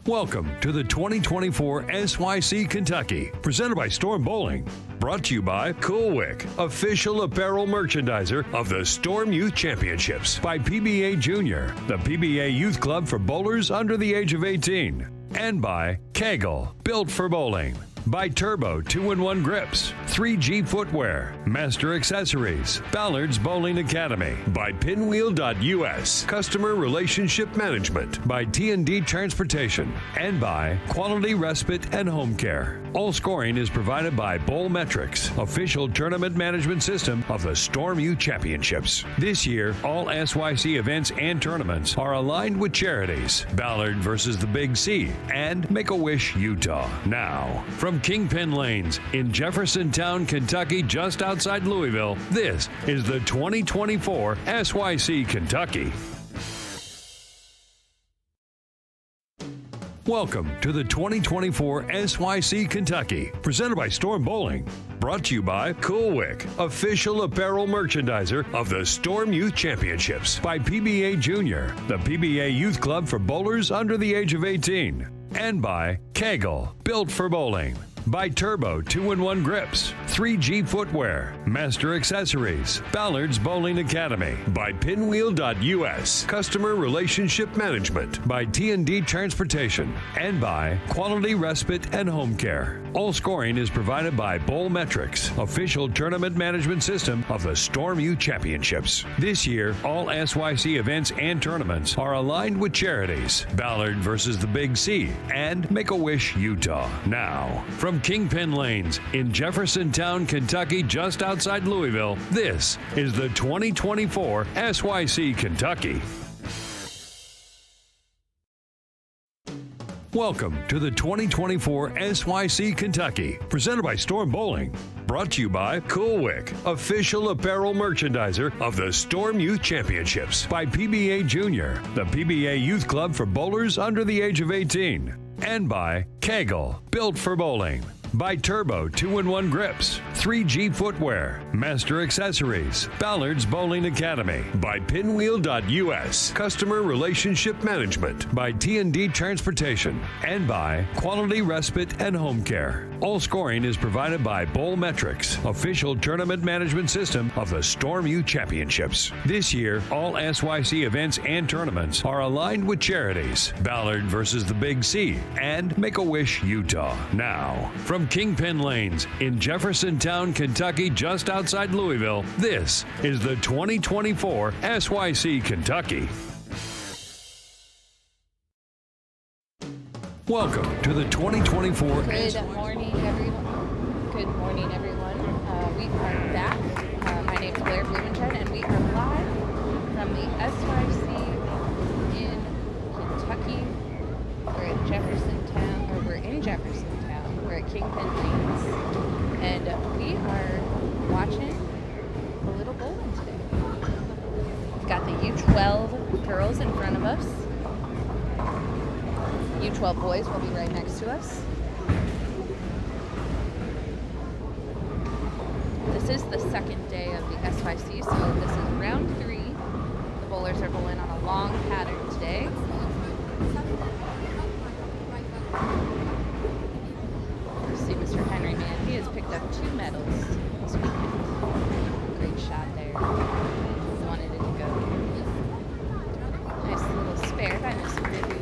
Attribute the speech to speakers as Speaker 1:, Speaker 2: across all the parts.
Speaker 1: Welcome to the 2024 SYC Kentucky, presented by Storm Bowling. Brought to you by Cool Wick, official apparel merchandiser of the Storm Youth Championships, by PBA Junior, the PBA Youth Club for bowlers under the age of 18. And by KEGEL, built for bowling. By Turbo 2-in-1 Grips, 3G Footwear, Master Accessories, Ballard's Bowling Academy. By Pinwheel.us, Customer Relationship Management. By T&D Transportation. And by Quality Respite and Home Care. All scoring is provided by Bowlmetrics, official tournament management system of the Storm Youth Championships. This year, all SYC events and tournaments are aligned with charities. Ballard versus the Big C and Make-A-Wish Utah. Now, from Kingpin Lanes in Jeffersontown, Kentucky, just outside Louisville, this is the 2024 SYC Kentucky. Welcome to the 2024 SYC Kentucky, presented by Storm Bowling. Brought to you by Cool Wick, official apparel merchandiser of the Storm Youth Championships. By PBA Junior, the PBA Youth Club for bowlers under the age of 18. And by KEGEL, built for bowling. By Turbo 2-in-1 Grips, 3G Footwear, Master Accessories, Ballard's Bowling Academy. By Pinwheel.us, Customer Relationship Management. By T&D Transportation. And by Quality Respite and Home Care. All scoring is provided by Bowlmetrics, official tournament management system of the Storm Youth Championships. This year, all SYC events and tournaments are aligned with charities. Ballard versus the Big C and Make-A-Wish Utah. Now, from Kingpin Lanes in Jeffersontown, Kentucky, just outside Louisville, this is the 2024 SYC Kentucky. Welcome to the 2024 SYC Kentucky, presented by Storm Bowling. Brought to you by Cool Wick, official apparel merchandiser of the Storm Youth Championships. By PBA Junior, the PBA Youth Club for bowlers under the age of 18. And by KEGEL, built for bowling. By Turbo 2-in-1 Grips, 3G Footwear, Master Accessories, Ballard's Bowling Academy. By Pinwheel.us, Customer Relationship Management. By T&D Transportation. And by Quality Respite and Home Care. All scoring is provided by Bowlmetrics, official tournament management system of the Storm Youth Championships. This year, all SYC events and tournaments are aligned with charities. Ballard versus the Big C and Make-A-Wish Utah. Now, from Kingpin Lanes in Jeffersontown, Kentucky, just outside Louisville, this is the 2024 SYC Kentucky. Welcome to the 2024
Speaker 2: Good morning, everyone. Good morning, everyone. We are back. My name is Blair Blumenthal, and we are live from the SYC in Kentucky. We're in Jeffersontown. We're at Kingpin Lanes, and we are watching a little bowling today. We've got the U12 girls in front of us. U12 boys will be right next to us. This is the second day of the SYC, so this is round 3. The bowlers are bowling on a long pattern today. See Mr. Henry Man, he has picked up 2 medals this weekend. Great shot there. Wanted it to go. Nice little spare by Miss Vivian.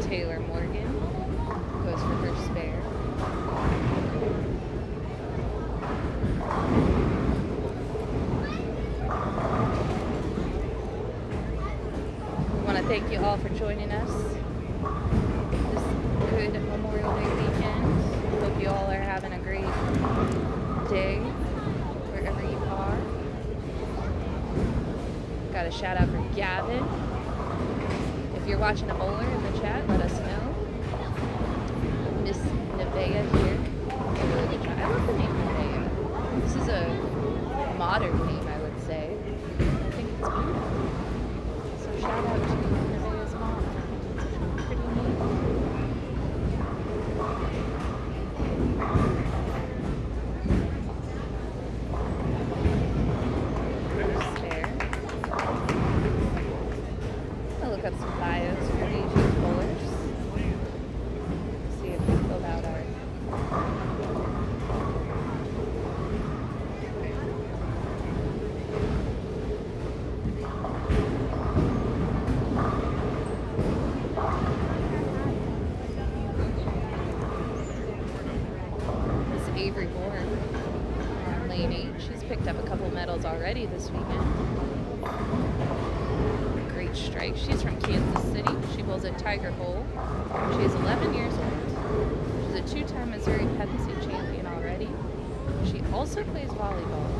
Speaker 2: Taylor Morgan goes for her spare. Thank you all for joining us this good Memorial Day weekend. Hope you all are having a great day wherever you are. Got a shout out for Gavin. If you're watching a bowler in the chat, let us know. Miss Nevaeh here. Really good job. I love the name Nevaeh. This is a modern name, I would say. I think it's beautiful. So shout out to Nevaeh's mom. Pretty neat. Avery Bourne on lane 8. She's picked up a couple medals already this weekend. Great strike. She's from Kansas City. She bowls at Tiger Hole. She is 11 years old. She's a two-time Missouri Penn State champion already. She also plays volleyball.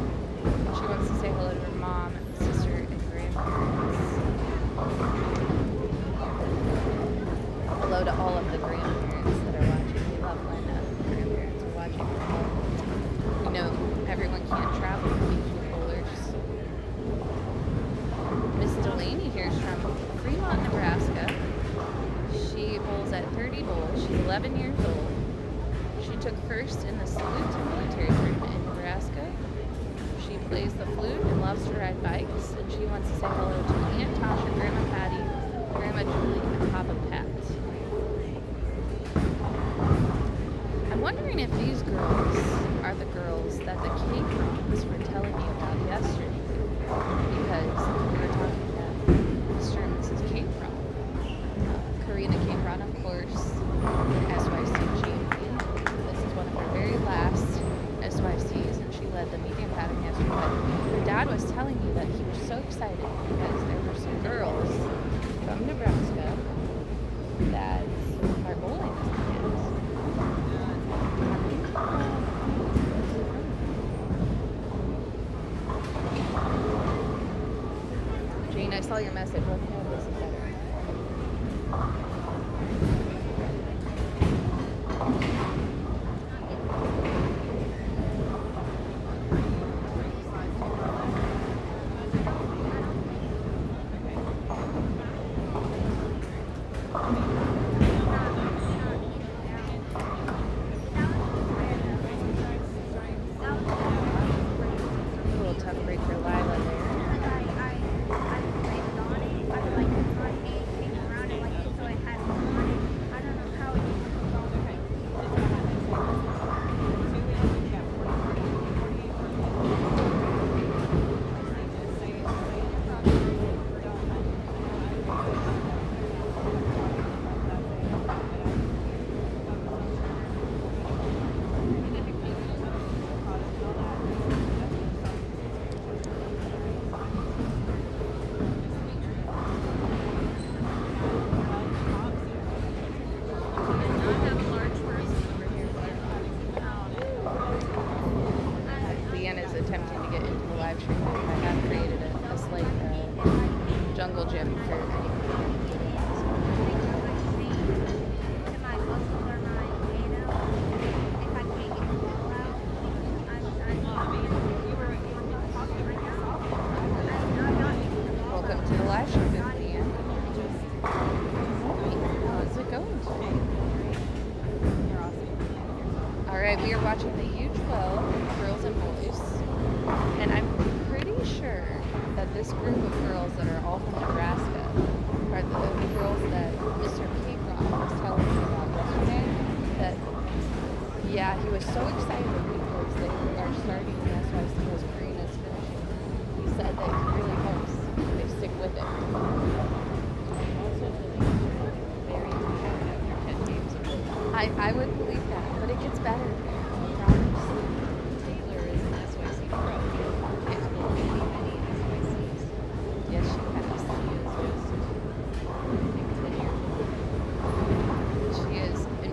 Speaker 2: She wants to say hello to her mom, sister, and grandparents. Hello to all of the grandparents that are watching. We love when grandparents are watching. You know, everyone can't travel to be bowlers. Miss Delaney here is from Fremont, Nebraska. She bowls at 30 bowls. She's 11 years old. She took first in the Salute to Military tournament in Nebraska. She plays the flute and loves to ride bikes, and she wants to say hello to Aunt Tasha, Grandma Patty, Grandma Julie, and Papa Pat. I'm wondering if these girls are the girls that the K-Proms were telling me about yesterday, because we were talking about Mr. and Mrs. K-Prom. Karina K-Prom, of course, SYC champion. This is one of her very last SYCs, and she led the medium pattern yesterday. But her dad was telling me that he was so excited because there were some girls from Nebraska that are bowling this weekend. Jane, I saw your message. What kind of this is better? Attempting to get into the live stream. I have created a slight jungle gym for anyone. Welcome to the live stream, Leanne. How's it going today? Alright, we are watching the U12 girls and boys. And I'm pretty sure that this group of girls that are all from Nebraska are the girls that Mr. K-Prom was telling me about yesterday. That, yeah, he was so excited because they are starting the SYC as Karina's finishing. He said that he really hopes they stick with it. I would believe that, but it gets better.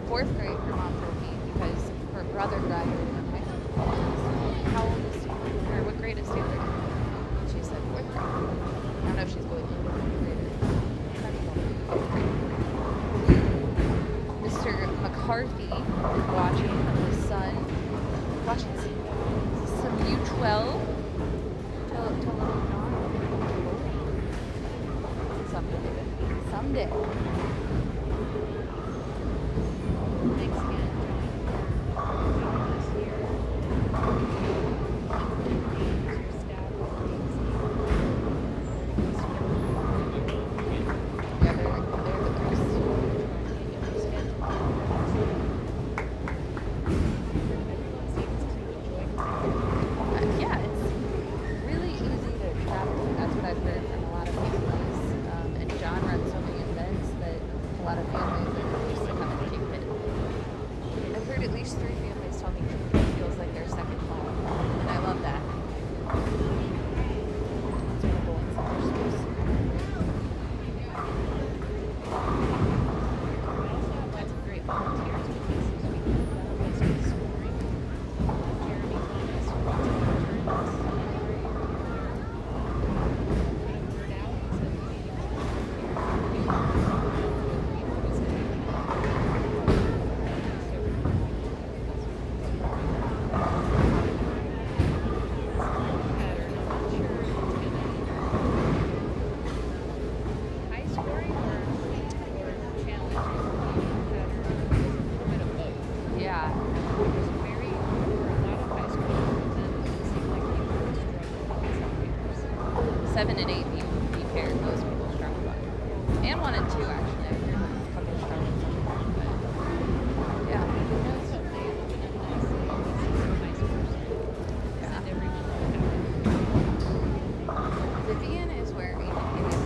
Speaker 2: Fourth grade, her mom told me, because her brother graduated from high school. How old is Taylor? Or what grade is Taylor? She said fourth grade. I don't know if she's going into fourth grade. Mr. McCarthy is watching his son. Watching some U12. Tell little John. Someday. Thanks again. Yeah, it's really easy to travel. That's what I've heard from a lot of people. And John runs so many events 7 and 8 be paired. Most people struggle by. And 1 and 2 actually. I've heard a couple struggles. But yeah. Vivian is wearing a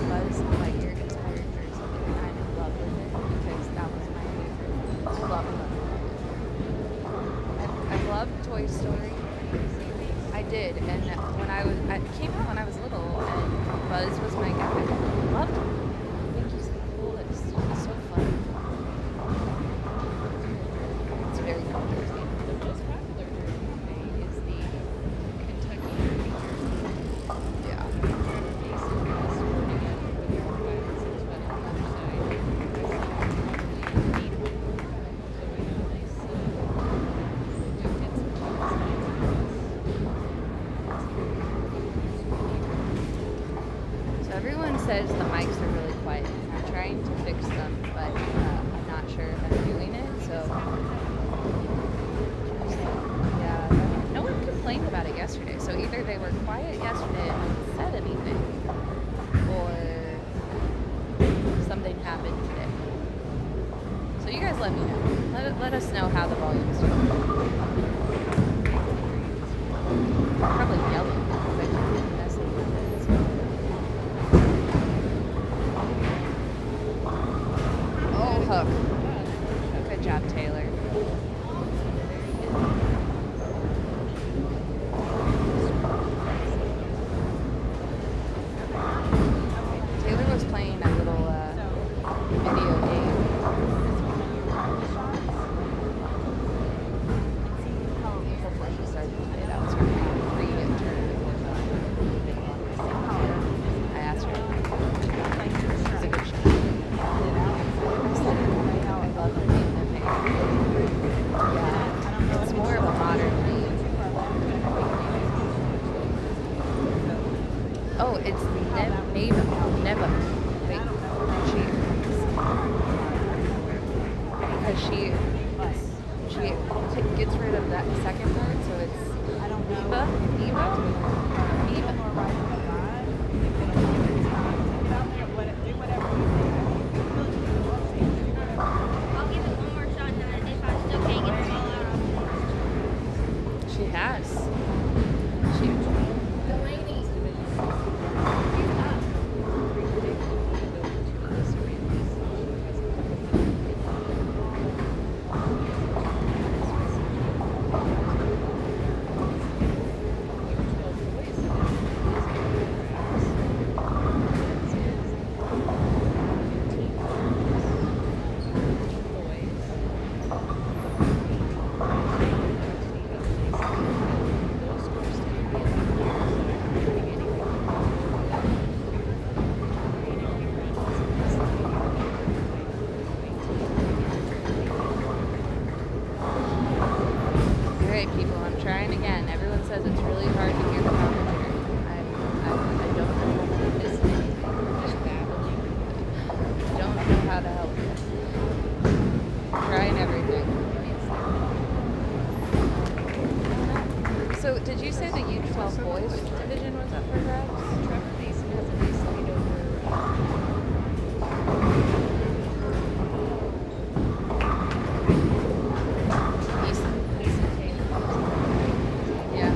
Speaker 2: Buzz Lightyear inspired jersey, and I'm in love with it because that was my favorite. I love it. I loved Toy Story. I did, and it came out when I was little, and Buzz was my guy. I loved him. I think he's the coolest. He's so fun. It's very comforting.
Speaker 3: The most popular jersey is the Kentucky jersey.
Speaker 2: Yeah.
Speaker 3: Basically sporting it with your 5 and 6 button on the other side. Probably 8 of them. So we have a nice we've hit some
Speaker 2: So everyone says the mics are really quiet, and I'm trying to fix them, but I'm not sure if I'm doing it, so yeah, no one complained about it yesterday, so either they were quiet yesterday and no one said anything, or something happened today. So you guys let me know. Let us know how the volume's doing. Probably yelling because I keep messing with it. So. Oh, hook. Good job, Taylor. Taylor was playing a little video game. Before she started to play it out, so we had I asked her. It's a good show. I love the name that they yeah, it's more of a modern name. Oh, it's Neva. Wait, because she gets rid of that second part, so it's Neva.
Speaker 4: I'll give it one more shot, and if I still can't get it all out,
Speaker 2: She has. Alright, people, I'm trying again. Everyone says it's really hard to hear the commentary. I don't know how to miss anything.
Speaker 3: just babbling.
Speaker 2: Don't know how to help. Trying everything. So, did you say the U12 boys division was up for grabs?
Speaker 3: Trevor Mason has a nice lead over Mason Taylor.
Speaker 2: Yeah.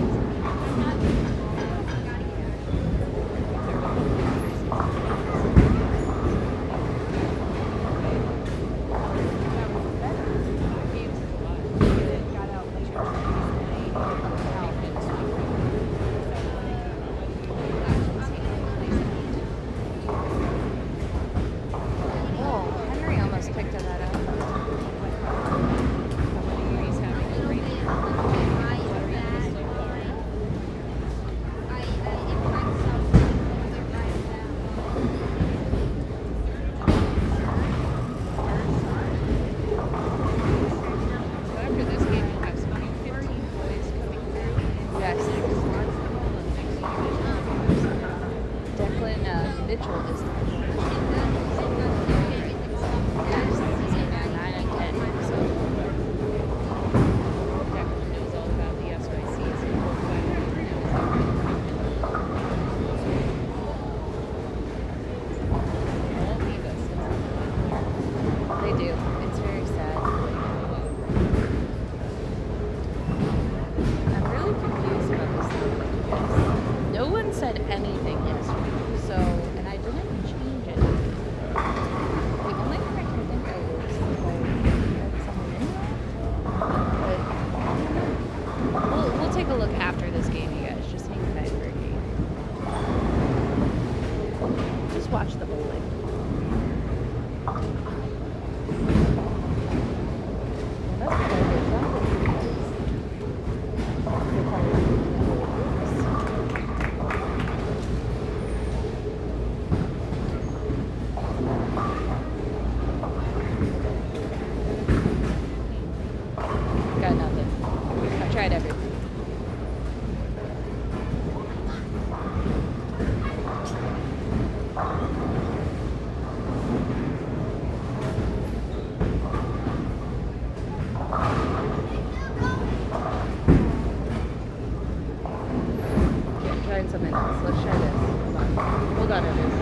Speaker 2: I've tried everything. Okay, I'm trying something else. Let's try this. Hold on a minute.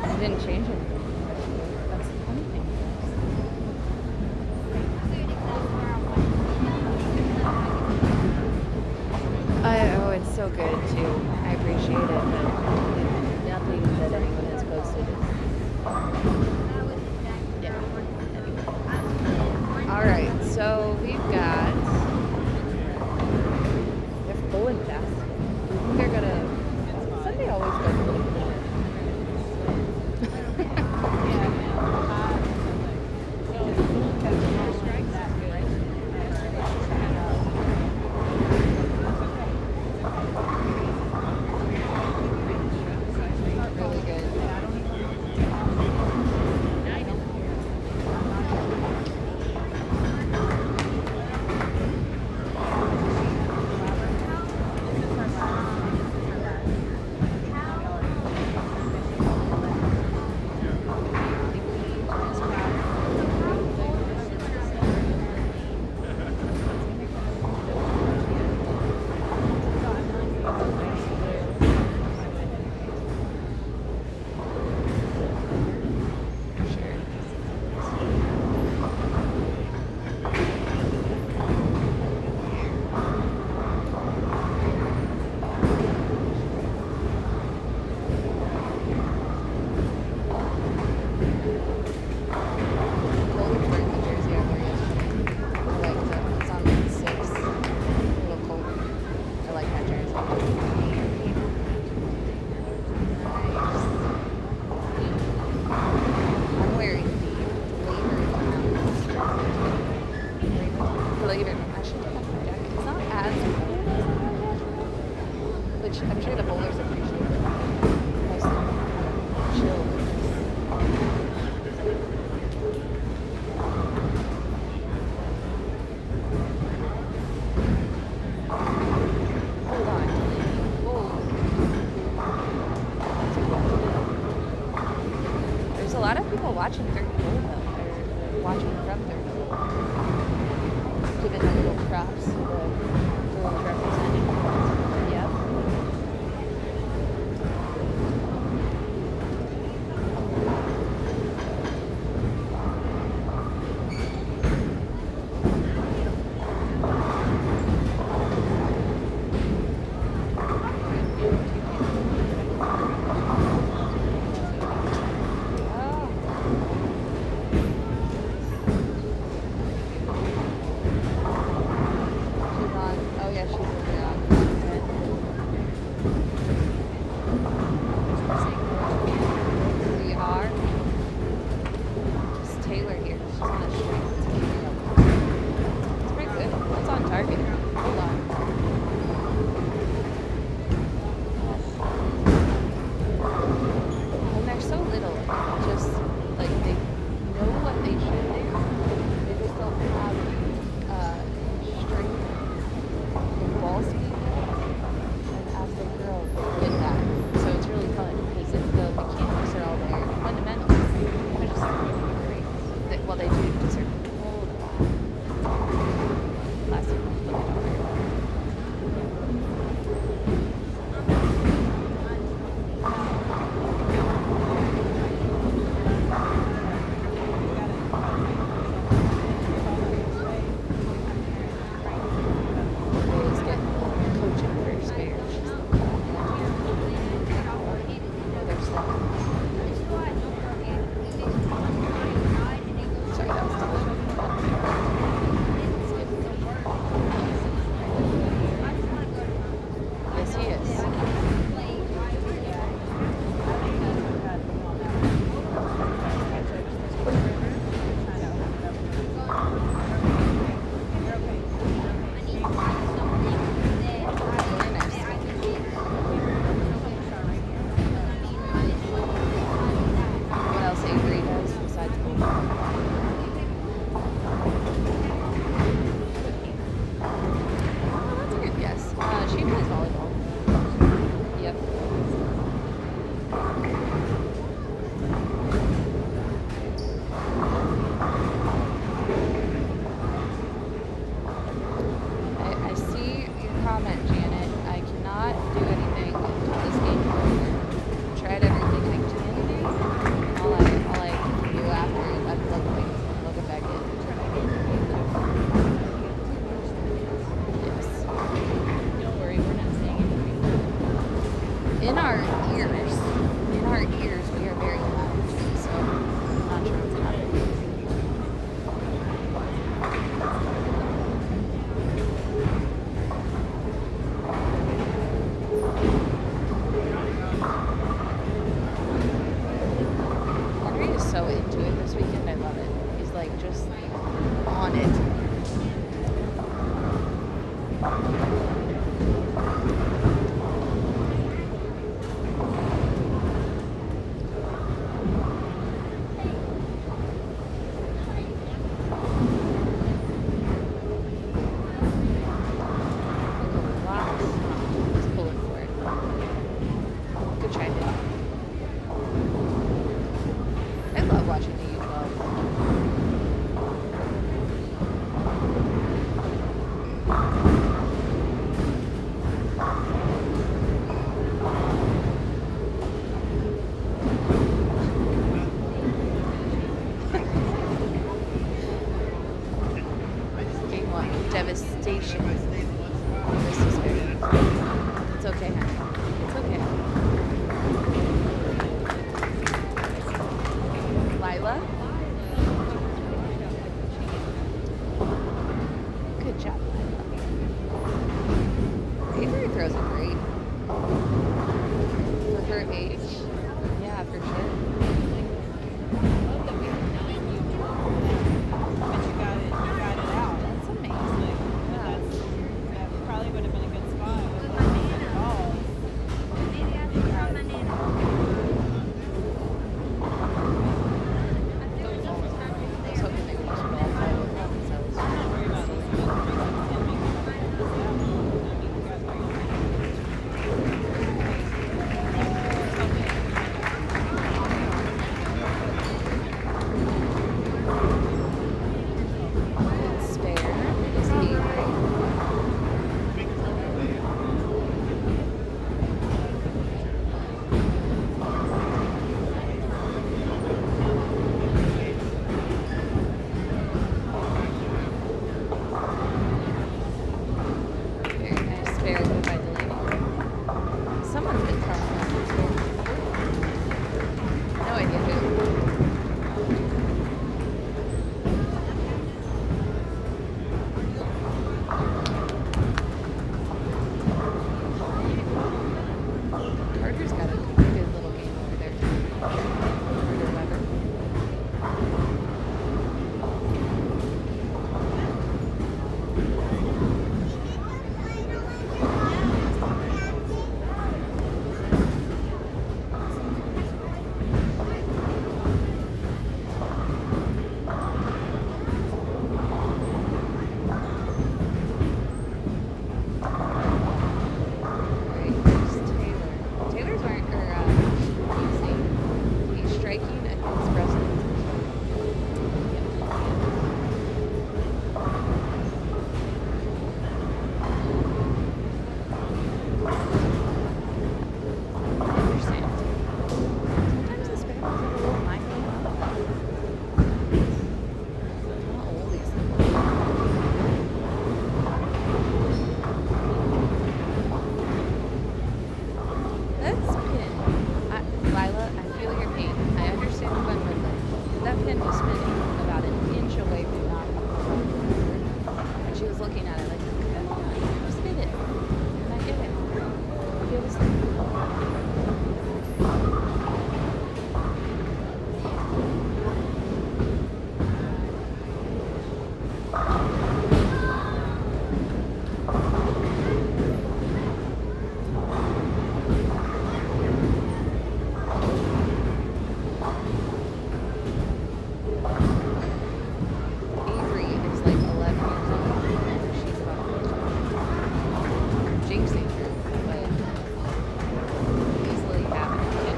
Speaker 2: It didn't change anything. That's the funny thing. Oh, it's so good too. I appreciate it, but nothing that anyone has posted is. Yeah. All right, so we've got. They're full and fast. I think they're gonna. Sunday always goes really good. Really good. I'm sure the bowlers appreciate it. Nice and chill. Hold on. Whoa. There's a lot of people watching third bowl though. They're watching from third bowl. Giving the little props to the girls representing. Yep. She's on. devastation. This is very. It's okay, honey. It's okay. Lila? Good job, Lila. Avery throws it great. For her age. Yeah, for sure.
Speaker 3: Love that we can nine you. But you got it out.
Speaker 2: That's amazing.
Speaker 3: That probably would have been a good spot with the balls.
Speaker 4: Maybe I should throw my nana. There was no time
Speaker 2: I was
Speaker 4: there.
Speaker 2: hoping they would just roll 5 of them, so
Speaker 3: I'm not worried about those. But 3 6 10 making this out. I mean, you got
Speaker 2: 'Good spare. Is Avery. Very nice spare by Delaney. Someone's been throwing that spare. No idea who. Carter's got a good little game over there. Carter Weber. Right, there's Taylor. Taylor's wearing he's striking against Breslin. I understand. Sometimes the spare ones are a little mind blowing. How old is he? That's pin. Lila, I feel your pain. I understand what I'm with. That pin was spinning about an inch away from not and she was looking at it like, come on, just hit it. And I hit it. Feel the same. Avery is like 11 years old. She's about 14. Jinxing her, but easily having a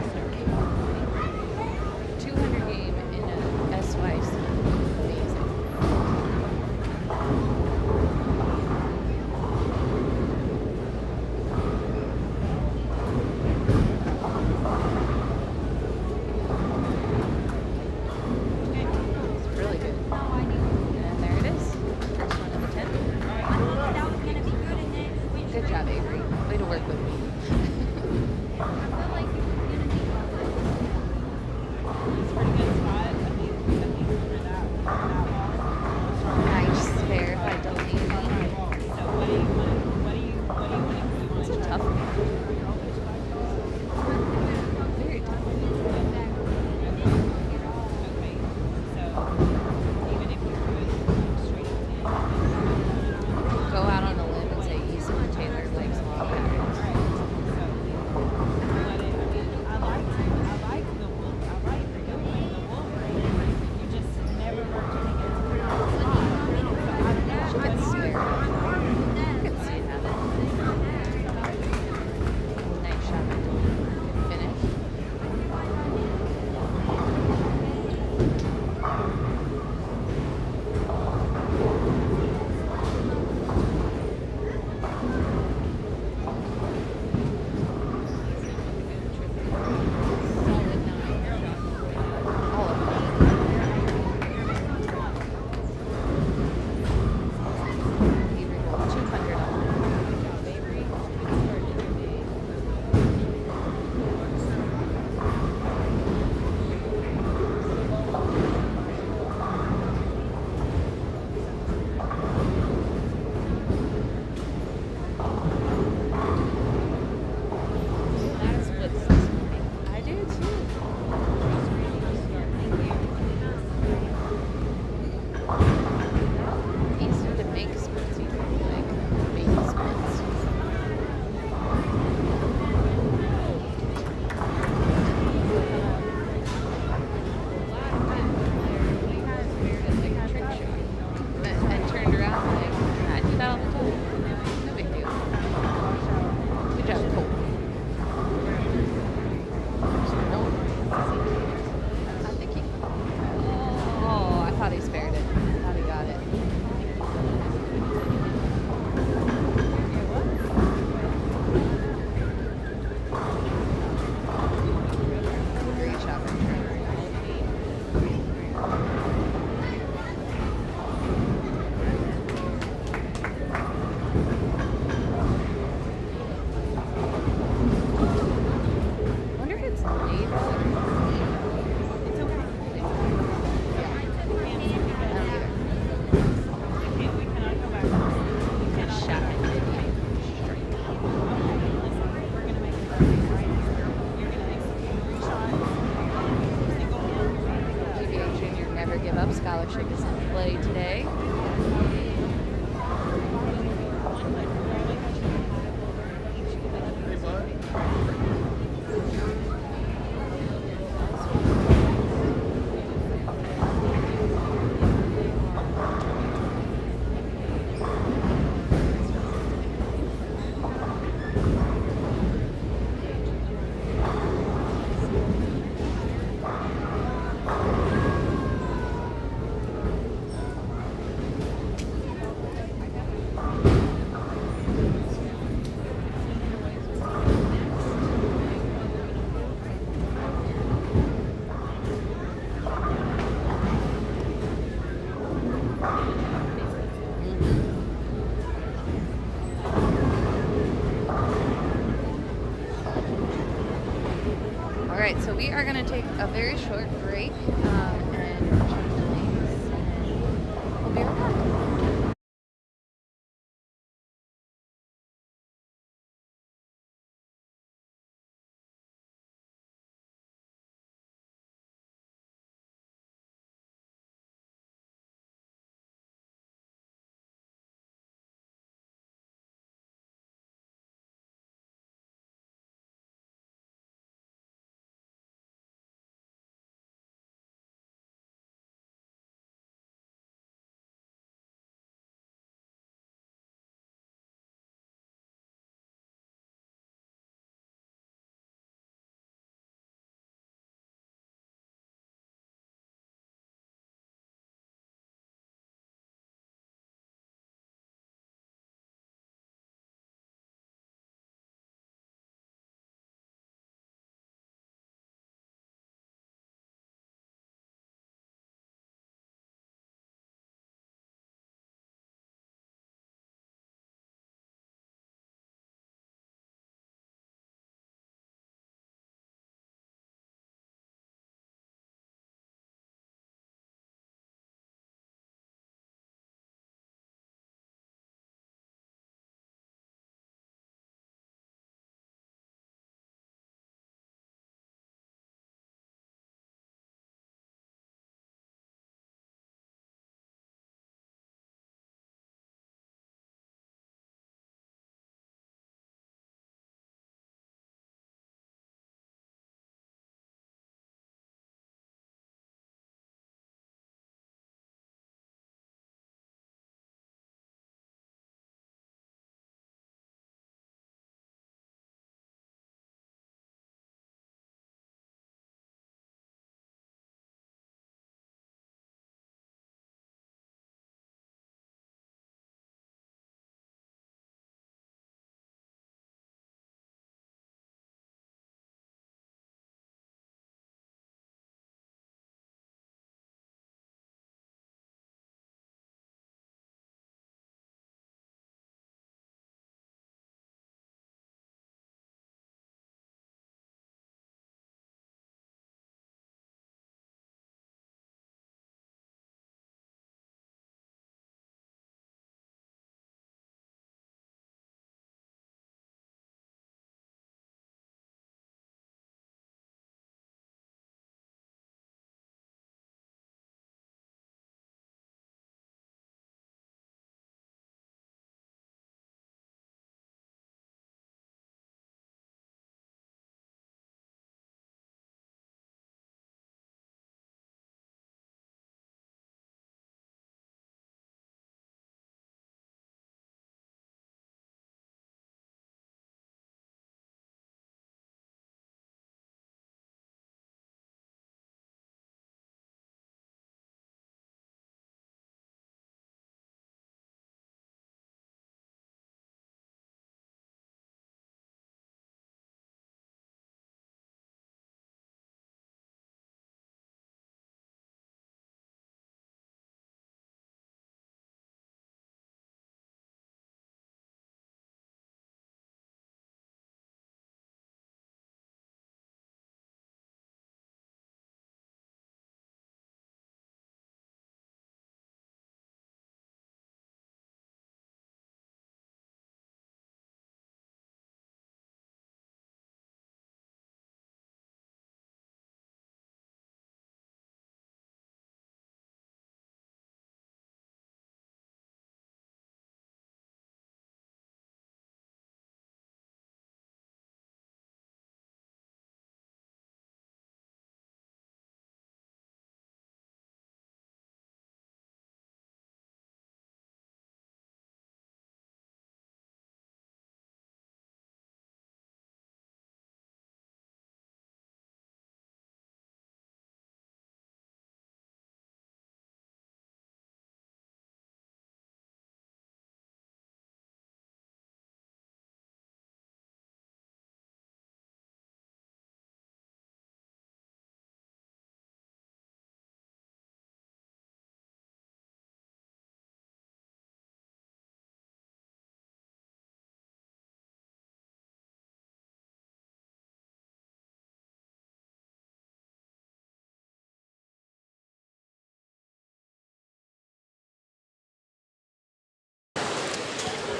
Speaker 2: 200 game in a SYC. Amazing. It's really good. And there it is. First one of the 10.
Speaker 4: I thought that was gonna be good, and then we
Speaker 2: Good job, Avery. Way to work with me.
Speaker 4: I felt like it was gonna be good.
Speaker 3: It's a pretty good spot. I think for that ball.
Speaker 2: Nice spare by Delaney.
Speaker 3: So what do you want?
Speaker 2: It's a tough one. Very tough.
Speaker 3: Okay. So even if you put straight up in,
Speaker 2: Go out on a limb and say Eason Taylor likes long patterns. So we are going to take a very short break and change lanes, and we'll be right back.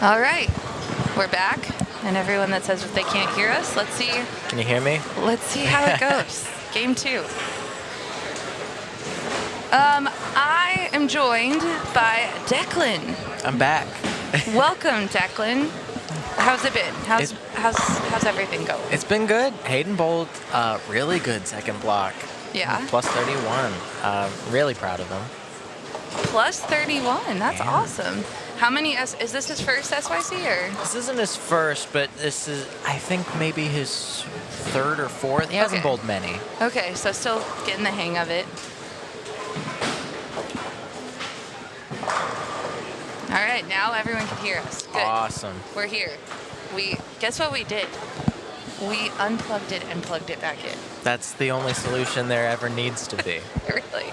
Speaker 2: All right, we're back. And everyone that says that they can't hear us, let's see.
Speaker 5: Can you hear me?
Speaker 2: Let's see how it goes. Game 2. I am joined by Declan.
Speaker 5: I'm back.
Speaker 2: Welcome, Declan. How's it been? How's everything going?
Speaker 5: It's been good. Hayden bowled really good second block.
Speaker 2: Yeah.
Speaker 5: Plus 31. Really proud of him.
Speaker 2: Plus 31. That's
Speaker 5: Yeah.
Speaker 2: awesome. How many? Is this his first SYC or?
Speaker 5: This isn't his first, but this is, I think, maybe his third or fourth. He hasn't
Speaker 2: Okay.
Speaker 5: bowled many.
Speaker 2: Okay, so still getting the hang of it. All right, now everyone can hear us. Good.
Speaker 5: Awesome.
Speaker 2: We're here. Guess what we did? We unplugged it and plugged it back in.
Speaker 5: That's the only solution there ever needs to be.
Speaker 2: Really.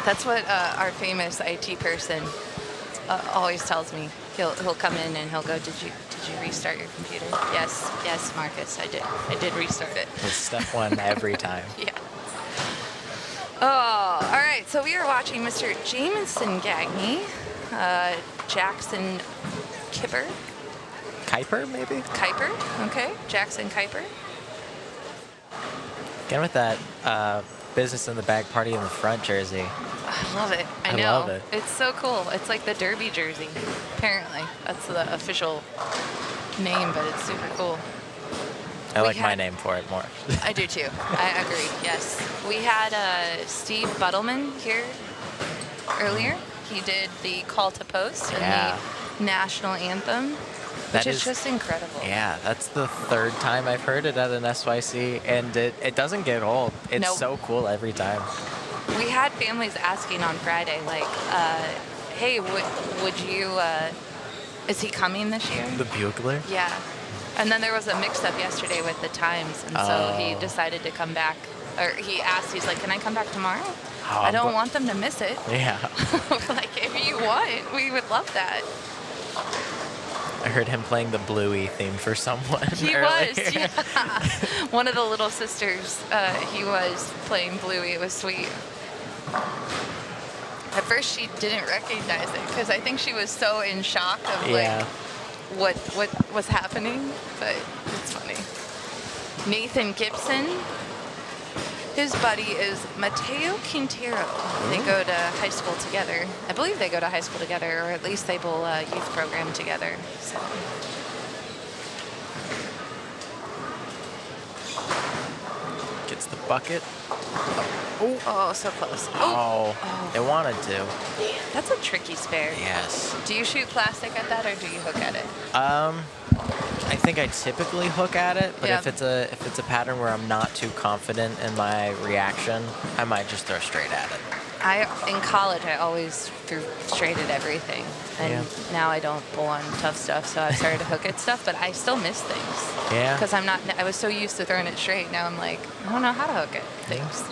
Speaker 2: That's what our famous IT person always tells me. He'll come in and he'll go, Did you restart your computer? Yes, Marcus, I did. I did restart it.
Speaker 5: It's step one every time.
Speaker 2: Yeah. Oh, all right. So we are watching Mr. Jameson Gagne, Jackson Kipper,
Speaker 5: Kuiper, maybe?
Speaker 2: Kuiper. Okay, Jackson Kuiper.
Speaker 5: Again with that business in the bag, party in the front jersey.
Speaker 2: I love it. I know.
Speaker 5: love it.
Speaker 2: It's so cool. It's like the Derby jersey. Apparently, that's the official name, but it's super cool.
Speaker 5: I
Speaker 2: We
Speaker 5: like my
Speaker 2: had-
Speaker 5: name for it more.
Speaker 2: I do too. I agree. Yes. We had Steve Buttleman here earlier. He did the call to post and
Speaker 5: Yeah.
Speaker 2: the national anthem, which
Speaker 5: That
Speaker 2: is
Speaker 5: is-
Speaker 2: just incredible.
Speaker 5: Yeah, that's the third time I've heard it at an SYC, and it doesn't get old. It's
Speaker 2: Nope.
Speaker 5: so cool every time.
Speaker 2: We had families asking on Friday, like, hey, would you, is he coming this year?
Speaker 5: The bugler?
Speaker 2: Yeah. And then there was a mix-up yesterday with the times, and so he
Speaker 5: Oh.
Speaker 2: decided to come back. Or he asked, he's like, can I come back tomorrow?
Speaker 5: Oh,
Speaker 2: I don't want them to miss it.
Speaker 5: Yeah.
Speaker 2: We're like, if you want, we would love that.
Speaker 5: I heard him playing the Bluey theme for someone.
Speaker 2: He
Speaker 5: earlier.
Speaker 2: was, yeah. One of the little sisters, he was playing Bluey. It was sweet. At first, she didn't recognize it because I think she was so in shock of
Speaker 5: Yeah.
Speaker 2: like what was happening. But it's funny. Nathan Gibson. His buddy is Mateo Quintero. They go to high school together. I believe they go to high school together, or at least they bowl a youth program together. So.
Speaker 5: Gets the bucket.
Speaker 2: Oh, so close.
Speaker 5: Oh, it wanted to.
Speaker 2: That's a tricky spare.
Speaker 5: Yes.
Speaker 2: Do you shoot plastic at that, or do you hook at it?
Speaker 5: I think I typically hook at it, but
Speaker 2: Yeah.
Speaker 5: if it's a pattern where I'm not too confident in my reaction, I might just throw straight at it.
Speaker 2: In college, I always threw straight at everything, and
Speaker 5: Yeah.
Speaker 2: now I don't pull on tough stuff, so I've started to hook at stuff, but I still miss things.
Speaker 5: Yeah.
Speaker 2: Because I was so used to throwing it straight. Now I'm like, I don't know how to hook it. Things.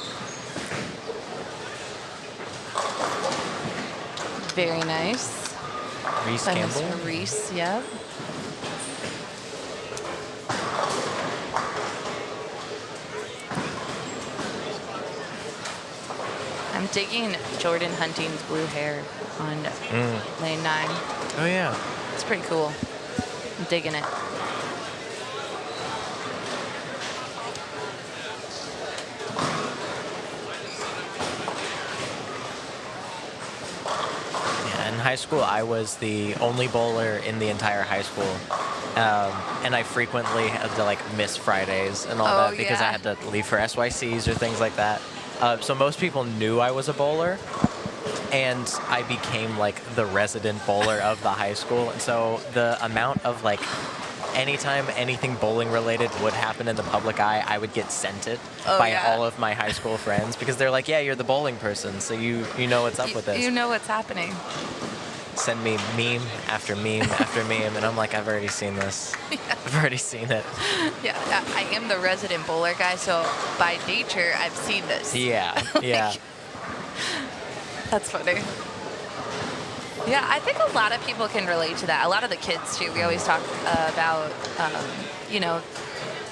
Speaker 2: Very nice.
Speaker 5: Reese
Speaker 2: By
Speaker 5: Campbell.
Speaker 2: Mr. Reese, yep. I'm digging Jordan Hunting's blue hair on lane 9.
Speaker 5: Oh yeah.
Speaker 2: It's pretty cool. I'm digging it.
Speaker 5: Yeah, in high school, I was the only bowler in the entire high school. And I frequently had to like miss Fridays and all
Speaker 2: Oh,
Speaker 5: that because I
Speaker 2: yeah.
Speaker 5: had to leave for SYCs or things like that. So most people knew I was a bowler, and I became like the resident bowler of the high school. And so the amount of like anytime anything bowling related would happen in the public eye, I would get sent it
Speaker 2: Oh,
Speaker 5: by
Speaker 2: yeah.
Speaker 5: all of my high school friends because they're like, yeah, you're the bowling person, so you know what's up with this.
Speaker 2: You know what's happening.
Speaker 5: Send me meme after meme after meme, and I'm like, I've already seen this. I've already seen it.
Speaker 2: Yeah, I am the resident bowler guy, so by nature, I've seen this.
Speaker 5: Yeah, yeah.
Speaker 2: That's funny. Yeah, I think a lot of people can relate to that. A lot of the kids, too. We always talk about,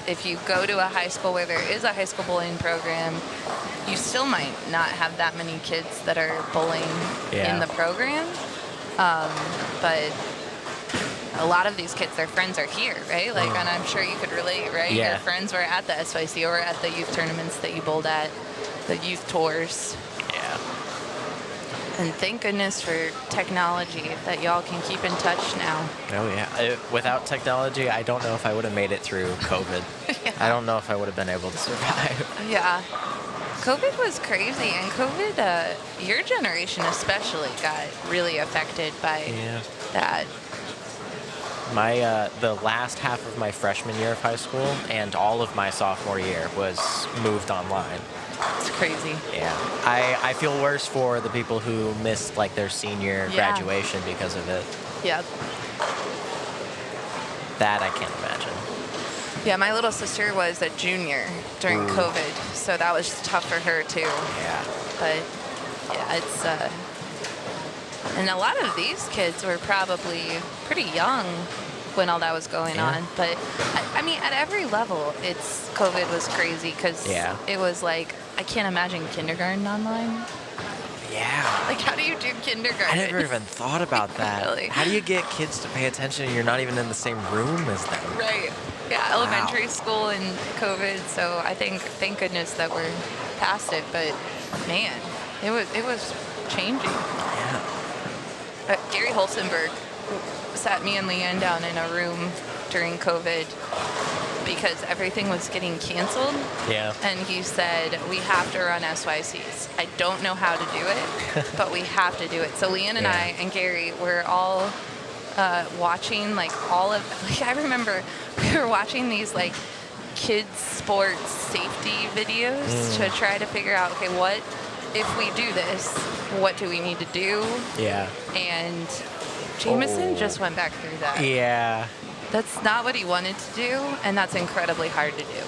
Speaker 2: if you go to a high school where there is a high school bowling program, you still might not have that many kids that are bowling in the program. But a lot of these kids, their friends are here, right? Like, and I'm sure you could relate, right?
Speaker 5: Yeah.
Speaker 2: Your friends were at the SYC or at the youth tournaments that you bowled at, the youth tours.
Speaker 5: Yeah.
Speaker 2: And thank goodness for technology that y'all can keep in touch now.
Speaker 5: Oh, yeah. Without technology, I don't know if I would have made it through COVID. I don't know if I would have been able to survive.
Speaker 2: Yeah. COVID was crazy, and COVID, your generation especially got really affected by that.
Speaker 5: The last half of my freshman year of high school and all of my sophomore year was moved online.
Speaker 2: It's crazy.
Speaker 5: Yeah. I feel worse for the people who missed like their senior graduation because of it.
Speaker 2: Yep.
Speaker 5: That I can't imagine.
Speaker 2: Yeah, my little sister was a junior during COVID, so that was tough for her too.
Speaker 5: Yeah.
Speaker 2: But yeah, it's and a lot of these kids were probably pretty young when all that was going on. But I mean, at every level, COVID was crazy because it was like, I can't imagine kindergarten online.
Speaker 5: Yeah.
Speaker 2: Like, how do you do kindergarten?
Speaker 5: I never even thought about that.
Speaker 2: Really?
Speaker 5: How do you get kids to pay attention and you're not even in the same room as them?
Speaker 2: Right. Yeah, elementary school and COVID. So I think, thank goodness that we're past it. But man, it was changing.
Speaker 5: Yeah.
Speaker 2: Gary Holstenberg sat me and Leanne down in a room during COVID because everything was getting canceled.
Speaker 5: Yeah.
Speaker 2: And he said, we have to run SYCs. I don't know how to do it, but we have to do it. So Leanne and I and Gary were all watching like I remember we were watching these like kids sports safety videos to try to figure out, okay, what if we do this, what do we need to do?
Speaker 5: Yeah.
Speaker 2: And Jameson just went back through that.
Speaker 5: Yeah.
Speaker 2: That's not what he wanted to do, and that's incredibly hard to do.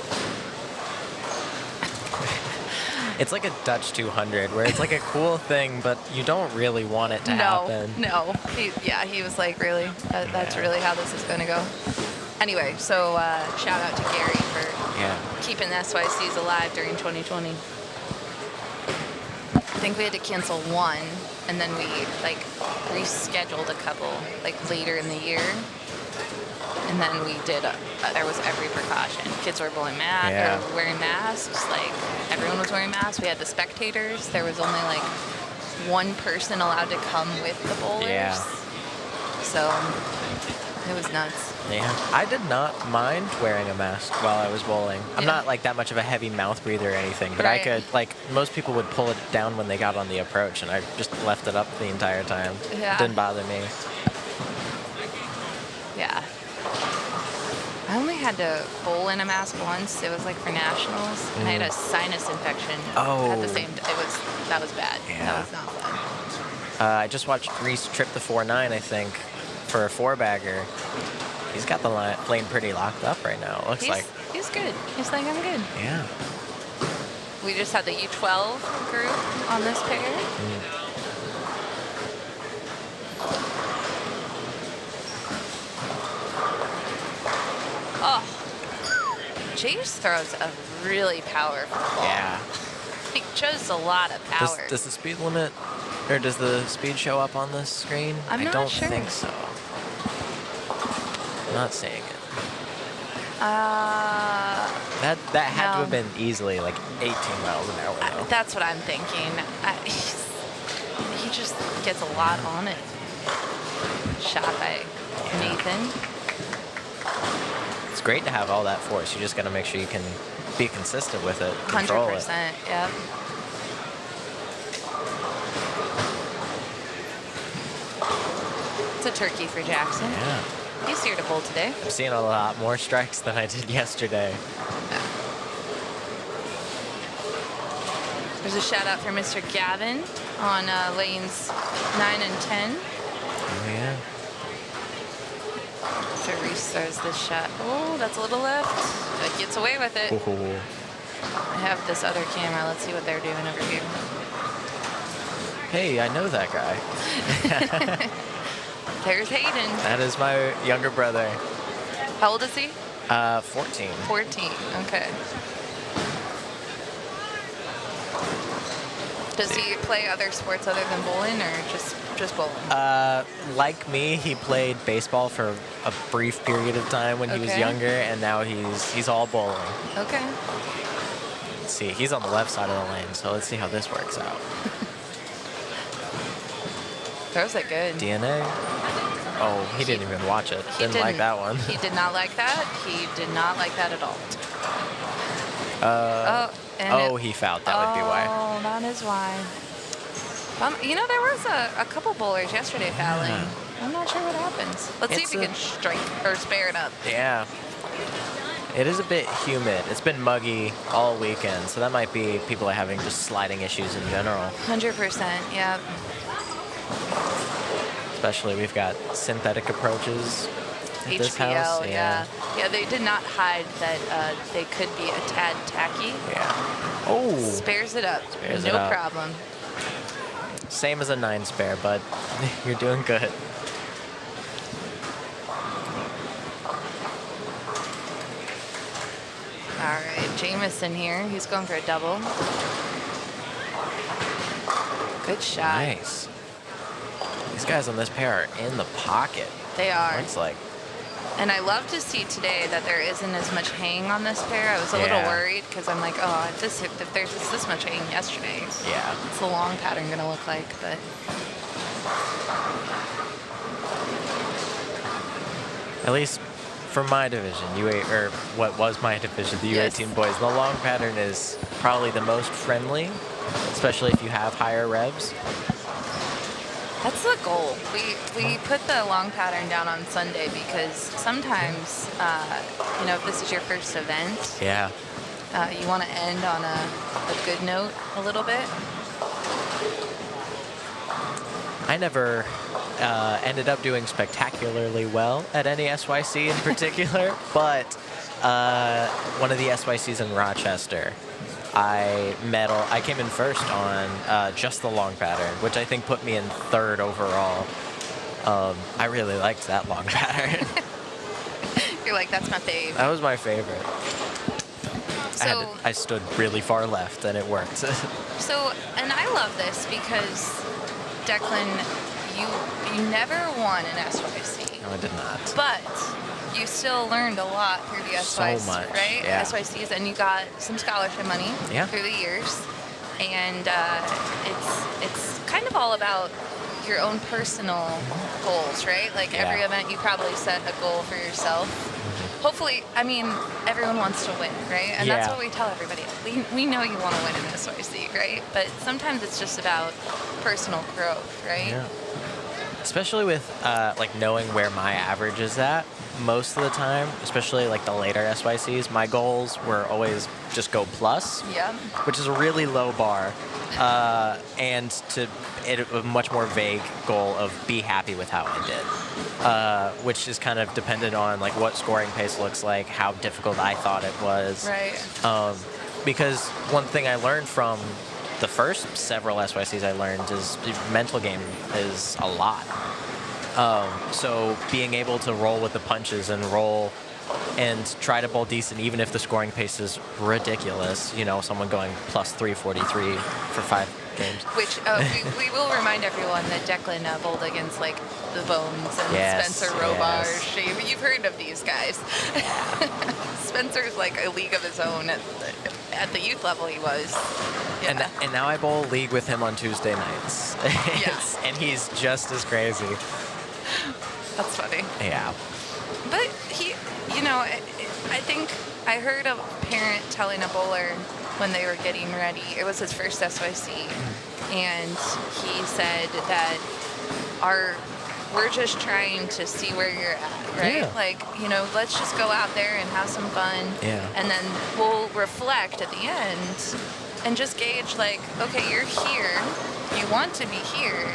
Speaker 5: It's like a Dutch 200 where it's like a cool thing, but you don't really want it to happen.
Speaker 2: No. He was like, really? That's really how this is going to go? Anyway, so shout out to Gary for keeping the SYCs alive during 2020. I think we had to cancel one, and then we like rescheduled a couple like later in the year. And then we did, there was every precaution. Kids were wearing masks, like everyone was wearing masks. We had the spectators. There was only like one person allowed to come with the bowlers.
Speaker 5: Yeah.
Speaker 2: So it was nuts.
Speaker 5: Yeah. I did not mind wearing a mask while I was bowling. I'm not like that much of a heavy mouth breather or anything, but I could, like most people would pull it down when they got on the approach, and I just left it up the entire time.
Speaker 2: Yeah.
Speaker 5: It didn't bother me.
Speaker 2: Yeah. I only had to bowl in a mask once. It was like for nationals, and I had a sinus infection at the same time. That was bad.
Speaker 5: Yeah.
Speaker 2: That was not fun.
Speaker 5: I just watched Reese trip the 4-9, I think, for a 4-bagger. He's got the lane pretty locked up right now, it looks like.
Speaker 2: He's good. He's like, I'm good.
Speaker 5: Yeah.
Speaker 2: We just had the U12 group on this pair. Oh, Jace throws a really powerful ball.
Speaker 5: Yeah.
Speaker 2: He shows a lot of power.
Speaker 5: Does the speed limit, or does the speed show up on this screen?
Speaker 2: I'm not
Speaker 5: I don't
Speaker 2: sure.
Speaker 5: think so. I'm not seeing it. That had to have been easily like 18 miles an hour though.
Speaker 2: That's what I'm thinking. He just gets a lot on it. Shot by Nathan.
Speaker 5: It's great to have all that force. You just got to make sure you can be consistent with it. Control
Speaker 2: 100%.
Speaker 5: it.
Speaker 2: Yep. It's a turkey for Jackson.
Speaker 5: Yeah.
Speaker 2: He's here to bowl today.
Speaker 5: I'm seeing a lot more strikes than I did yesterday.
Speaker 2: There's a shout out for Mr. Gavin on lanes 9 and 10.
Speaker 5: Oh, yeah.
Speaker 2: So Reese throws this shot. Oh, that's a little left. But gets away with it.
Speaker 5: Ooh.
Speaker 2: I have this other camera. Let's see what they're doing over here.
Speaker 5: Hey, I know that guy.
Speaker 2: There's Hayden.
Speaker 5: That is my younger brother.
Speaker 2: How old is he?
Speaker 5: 14.
Speaker 2: 14. Okay. Does he play other sports other than bowling, or just bowling?
Speaker 5: Like me, he played baseball for a brief period of time when he was
Speaker 2: Okay.
Speaker 5: younger, and now he's all bowling.
Speaker 2: Okay.
Speaker 5: Let's see, he's on the left side of the lane, so let's see how this works out.
Speaker 2: Throws it good.
Speaker 5: DNA. Oh, he didn't even watch it.
Speaker 2: He
Speaker 5: Didn't like that one.
Speaker 2: He did not like that. He did not like that at all.
Speaker 5: He fouled. That would be why.
Speaker 2: Oh, that is why. You know, there was a couple bowlers yesterday fouling.
Speaker 5: Yeah.
Speaker 2: I'm not sure what happens. Let's see if he can strike or spare it up.
Speaker 5: Yeah. It is a bit humid. It's been muggy all weekend, so that might be people are having just sliding issues in general.
Speaker 2: 100%. Yeah.
Speaker 5: Especially we've got synthetic approaches at this house.
Speaker 2: HPL. Yeah. Yeah. They did not hide that they could be a tad tacky.
Speaker 5: Yeah. Oh.
Speaker 2: Spares it up.
Speaker 5: Spares
Speaker 2: no
Speaker 5: it up.
Speaker 2: problem.
Speaker 5: Same as a 9 spare, but you're doing good.
Speaker 2: All right, Jameson here. He's going for a double. Good shot.
Speaker 5: Nice. These guys on this pair are in the pocket.
Speaker 2: They are.
Speaker 5: Looks like.
Speaker 2: And I love to see today that there isn't as much hang on this pair. I was a little worried because I'm like, oh, if there's this much hang yesterday,
Speaker 5: Yeah.
Speaker 2: what's the long pattern going to look like? But
Speaker 5: At least for my division, or what was my division, the
Speaker 2: Yes.
Speaker 5: U18 boys, the long pattern is probably the most friendly, especially if you have higher revs.
Speaker 2: that's the goal. We put the long pattern down on Sunday because sometimes, if this is your first event,
Speaker 5: Yeah.
Speaker 2: you want to end on a good note a little bit.
Speaker 5: I never ended up doing spectacularly well at any SYC in particular, but one of the SYCs in Rochester, I came in first on just the long pattern, which I think put me in 3rd overall. I really liked that long pattern.
Speaker 2: You're like, that's my fave.
Speaker 5: That was my favorite.
Speaker 2: So,
Speaker 5: I stood really far left, and it worked.
Speaker 2: and I love this because, Declan, you never won an SYC.
Speaker 5: No, I did not.
Speaker 2: But you still learned a lot through the SYCs,
Speaker 5: much,
Speaker 2: right?
Speaker 5: yeah.
Speaker 2: SYCs, and you got some scholarship money
Speaker 5: Yeah.
Speaker 2: through the years. And it's kind of all about your own personal goals, right? Like
Speaker 5: Yeah.
Speaker 2: every event, you probably set a goal for yourself. Hopefully, everyone wants to win, right? And that's
Speaker 5: Yeah.
Speaker 2: what we tell everybody. We know you want to win an SYC, right? But sometimes it's just about personal growth, right?
Speaker 5: Yeah. Especially with knowing where my average is at, most of the time, especially like the later SYCs, my goals were always just go plus,
Speaker 2: Yeah.
Speaker 5: which is a really low bar, and a much more vague goal of be happy with how I did, which is kind of dependent on like what scoring pace looks like, how difficult I thought it was.
Speaker 2: Right.
Speaker 5: Because one thing I learned from the first several SYCs I learned is the mental game is a lot. So being able to roll with the punches and roll and try to bowl decent, even if the scoring pace is ridiculous, someone going plus 343 for 5 games.
Speaker 2: Which we will remind everyone that Declan bowled against like the Bones and
Speaker 5: Yes,
Speaker 2: Spencer Robar,
Speaker 5: yes.
Speaker 2: Shave. You've heard of these guys. Spencer's like a league of his own. At the youth level, he was. Yeah.
Speaker 5: And now I bowl league with him on Tuesday nights. And he's just as crazy.
Speaker 2: That's funny.
Speaker 5: Yeah.
Speaker 2: But he, I think I heard a parent telling a bowler when they were getting ready, it was his first SYC, and he said that we're just trying to see where you're at, right?
Speaker 5: Yeah.
Speaker 2: Like, let's just go out there and have some fun.
Speaker 5: Yeah.
Speaker 2: And then we'll reflect at the end and just gauge like, okay, you're here. You want to be here.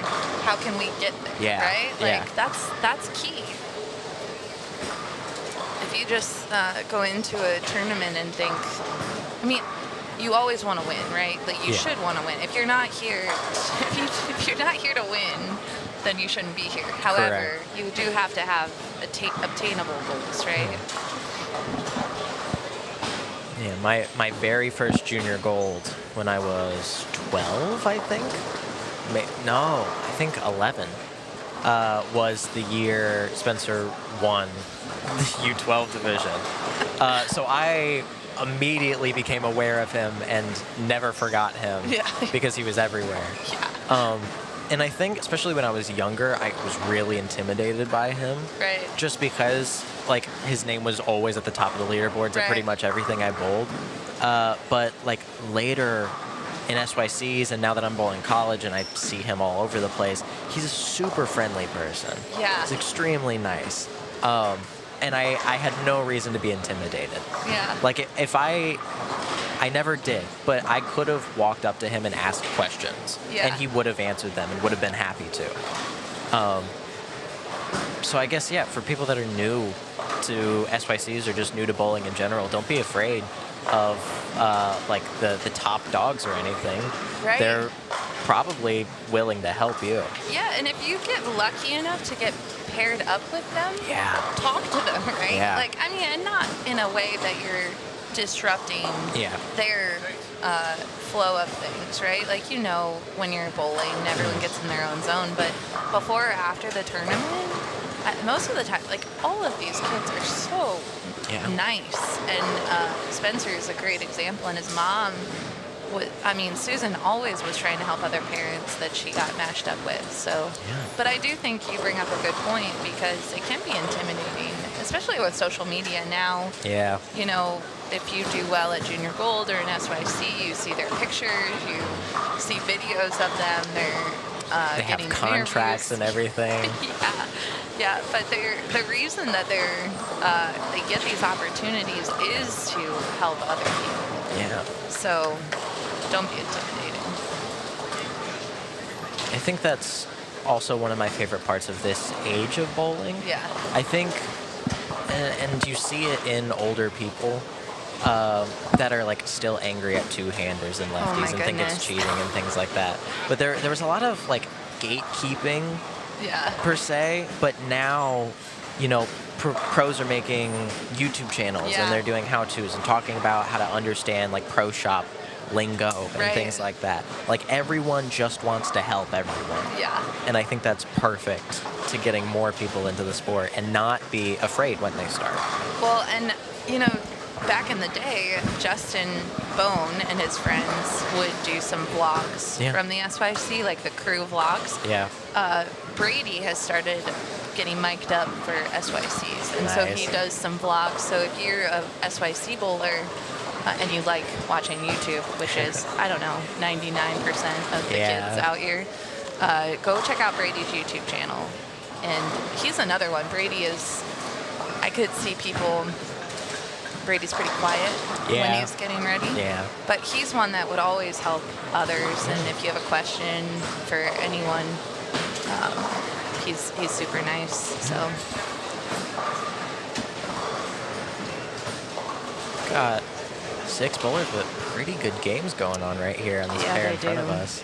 Speaker 2: How can we get there?
Speaker 5: Yeah.
Speaker 2: Right?
Speaker 5: Yeah.
Speaker 2: Like that's key. If you just go into a tournament and think, you always want to win, right? Like you should want to win. If you're not here, if you're not here to win, then you shouldn't be here. However,
Speaker 5: Correct.
Speaker 2: you do have to have obtainable goals, right?
Speaker 5: Yeah, my very first junior gold when I was 12, I think. No, I think 11. Was the year Spencer won the U12 division. So I immediately became aware of him and never forgot him because he was everywhere.
Speaker 2: Yeah.
Speaker 5: And I think, especially when I was younger, I was really intimidated by him.
Speaker 2: Right.
Speaker 5: Just because, like, his name was always at the top of the leaderboards at pretty much everything I bowled. But, like, later in SYCs, and now that I'm bowling college and I see him all over the place, he's a super friendly person.
Speaker 2: Yeah.
Speaker 5: He's extremely nice. And I had no reason to be intimidated.
Speaker 2: Yeah.
Speaker 5: Like, if I never did, but I could have walked up to him and asked questions, and he would have answered them and would have been happy to. So I guess, for people that are new to SYCs or just new to bowling in general, don't be afraid of like the top dogs or anything.
Speaker 2: Right.
Speaker 5: They're probably willing to help you.
Speaker 2: Yeah, and if you get lucky enough to get paired up with them, talk to them, right?
Speaker 5: Yeah.
Speaker 2: Like, I mean, and not in a way that you're disrupting their flow of things, right? Like, when you're bowling, everyone gets in their own zone, but before or after the tournament, most of the time, like, all of these kids are so nice, and Spencer is a great example, and his mom Susan always was trying to help other parents that she got matched up with. So, but I do think you bring up a good point, because it can be intimidating, especially with social media now.
Speaker 5: Yeah.
Speaker 2: If you do well at Junior Gold or in SYC, you see their pictures, you see videos of them. They're
Speaker 5: they have contracts and everything.
Speaker 2: Yeah. But the reason that they get these opportunities is to help other people.
Speaker 5: Yeah.
Speaker 2: So don't be intimidating.
Speaker 5: I think that's also one of my favorite parts of this age of bowling.
Speaker 2: Yeah.
Speaker 5: I think, and you see it in older people that are like still angry at two-handers and lefties and think it's cheating and things like that. But there was a lot of like gatekeeping per se, but now, pros are making YouTube channels and they're doing how-tos and talking about how to understand like pro shop lingo and things like that. Like, everyone just wants to help everyone. Yeah. And I think that's perfect to getting more people into the sport and not be afraid when they start.
Speaker 2: Well, and back in the day, Justin Bone and his friends would do some vlogs from the SYC, like the crew vlogs. Yeah. Brady has started getting mic'd up for SYCs, and so he does some vlogs. So if you're a SYC bowler and you like watching YouTube, which is, 99% of the kids out here, go check out Brady's YouTube channel. And he's another one. I could see Brady's pretty quiet when he's getting ready. Yeah. But he's one that would always help others, and if you have a question for anyone, he's super nice. So.
Speaker 5: Got 6 bowlers with pretty good games going on right here on this pair in front of us.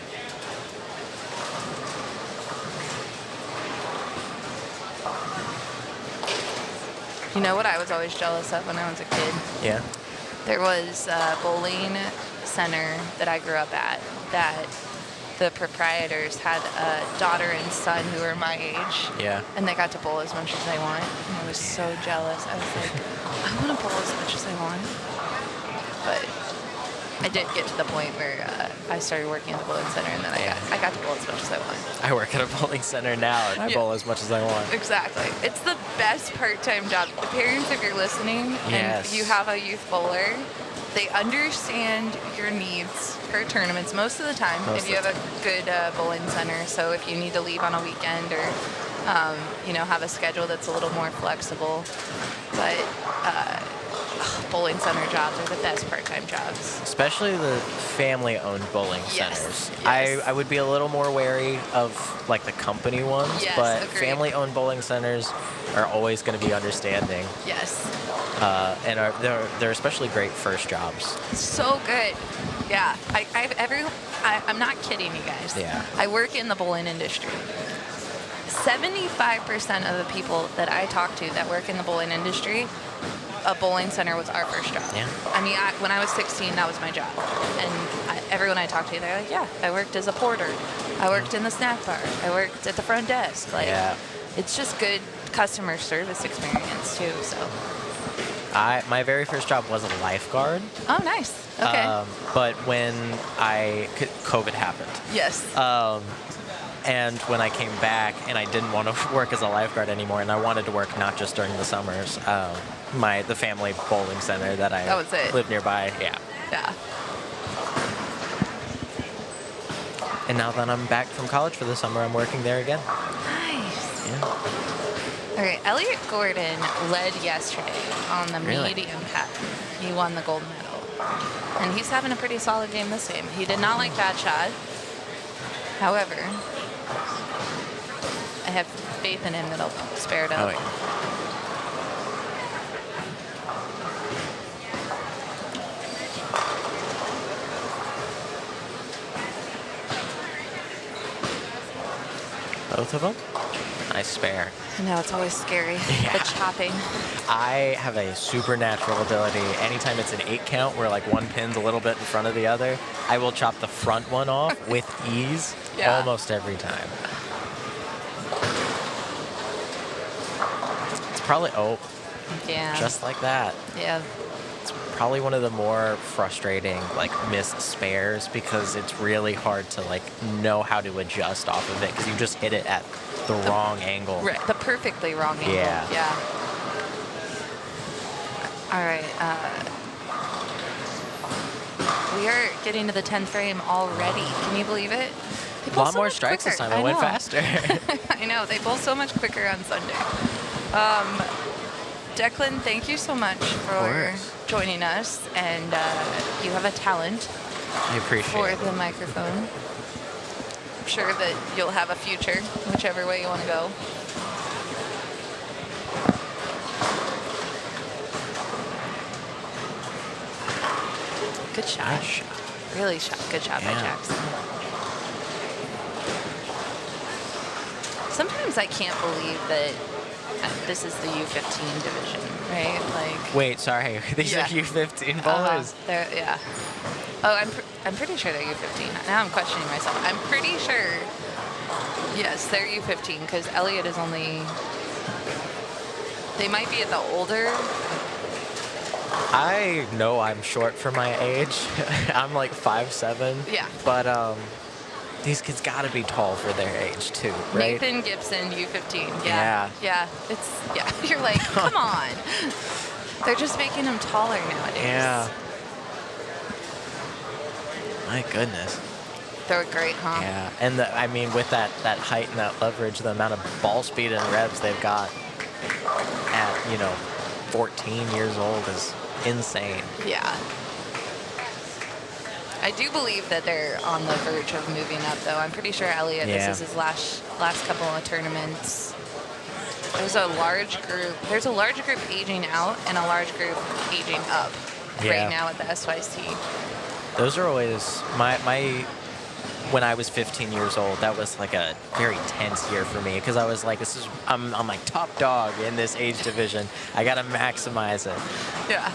Speaker 2: You know what I was always jealous of when I was a kid? Yeah. There was a bowling center that I grew up at that the proprietors had a daughter and son who were my age. Yeah. And they got to bowl as much as they want. And I was so jealous. I was like, I want to bowl as much as I want. But I did get to the point where I started working at the bowling center, and then I got to bowl as much as I want.
Speaker 5: I work at a bowling center now, and I bowl as much as I want.
Speaker 2: Exactly. It's the best part-time job. The parents, if you're listening, and you have a youth bowler, they understand your needs for tournaments most of the time if you have a good bowling center. So if you need to leave on a weekend or, have a schedule that's a little more flexible. But bowling center jobs are the best part-time jobs.
Speaker 5: Especially the family-owned bowling centers. Yes. I would be a little more wary of like the company ones, but family-owned bowling centers are always going to be understanding. Yes. And they're especially great first jobs.
Speaker 2: So good. Yeah. I'm not kidding you guys. Yeah. I work in the bowling industry. 75% of the people that I talk to that work in the bowling industry a bowling center was our first job.
Speaker 5: Yeah.
Speaker 2: I mean, when I was 16, that was my job. And everyone I talked to, they're like, yeah, I worked as a porter. I worked in the snack bar. I worked at the front desk. Like,
Speaker 5: Yeah.
Speaker 2: it's just good customer service experience too. So.
Speaker 5: My very first job was a lifeguard.
Speaker 2: Oh, nice. Okay.
Speaker 5: But when COVID happened.
Speaker 2: Yes.
Speaker 5: And when I came back and I didn't want to work as a lifeguard anymore, and I wanted to work not just during the summers, the family bowling center that I
Speaker 2: That was it.
Speaker 5: lived nearby, yeah.
Speaker 2: Yeah.
Speaker 5: And now that I'm back from college for the summer, I'm working there again.
Speaker 2: Nice.
Speaker 5: Yeah.
Speaker 2: All right, Elliot Gordon led yesterday on the
Speaker 5: Really?
Speaker 2: medium pattern. He won the gold medal. And he's having a pretty solid game this game. He did not like that shot. However, I have faith in him that he'll spare it up.
Speaker 5: Oh, yeah. Both of them? Nice spare.
Speaker 2: I know, it's always scary,
Speaker 5: Yeah.
Speaker 2: the chopping.
Speaker 5: I have a supernatural ability. Anytime it's an 8 count where like one pin's a little bit in front of the other, I will chop the front one off with ease
Speaker 2: Yeah.
Speaker 5: almost every time. It's probably,
Speaker 2: Yeah.
Speaker 5: just like that.
Speaker 2: Yeah.
Speaker 5: It's probably one of the more frustrating like missed spares because it's really hard to like know how to adjust off of it because you just hit it at the wrong angle.
Speaker 2: Right, the perfectly wrong angle.
Speaker 5: Yeah.
Speaker 2: Yeah. All right. We are getting to the 10th frame already. Can you believe it? They
Speaker 5: A
Speaker 2: bowl
Speaker 5: lot
Speaker 2: so
Speaker 5: more
Speaker 2: much
Speaker 5: strikes this
Speaker 2: quicker.
Speaker 5: time. It went
Speaker 2: know.
Speaker 5: faster.
Speaker 2: I know. They bowl so much quicker on Sunday. Declan, thank you so much for
Speaker 5: course.
Speaker 2: joining us. And you have a talent
Speaker 5: I appreciate
Speaker 2: for
Speaker 5: it.
Speaker 2: the microphone. I'm sure that you'll have a future, whichever way you want to go. Good shot.
Speaker 5: Nice shot.
Speaker 2: Really good shot by
Speaker 5: Yeah.
Speaker 2: Jackson. Sometimes I can't believe that this is the U15 division, right? Like.
Speaker 5: Wait, sorry. These
Speaker 2: Yeah.
Speaker 5: are U15 bowlers.
Speaker 2: Yeah. Oh, I'm pretty sure they're U15. Now I'm questioning myself. I'm pretty sure. Yes, they're U15 because Elliot is only. They might be at the older.
Speaker 5: I know I'm short for my age. I'm like 5'7".
Speaker 2: Yeah.
Speaker 5: But these kids got to be tall for their age too, right?
Speaker 2: Nathan Gibson, U15.
Speaker 5: Yeah.
Speaker 2: Yeah. You're like, come on. They're just making them taller nowadays.
Speaker 5: Yeah. My goodness.
Speaker 2: They're great, huh?
Speaker 5: Yeah. And I mean, with that height and that leverage, the amount of ball speed and revs they've got at 14 years old is insane.
Speaker 2: Yeah. I do believe that they're on the verge of moving up, though. I'm pretty sure Elliot,
Speaker 5: Yeah.
Speaker 2: this is his last couple of tournaments. There's a large group aging out and a large group aging up
Speaker 5: Yeah.
Speaker 2: right now at the SYC.
Speaker 5: Those are always my when I was 15 years old, that was like a very tense year for me because I was like, I'm like top dog in this age division. I got to maximize it.
Speaker 2: Yeah.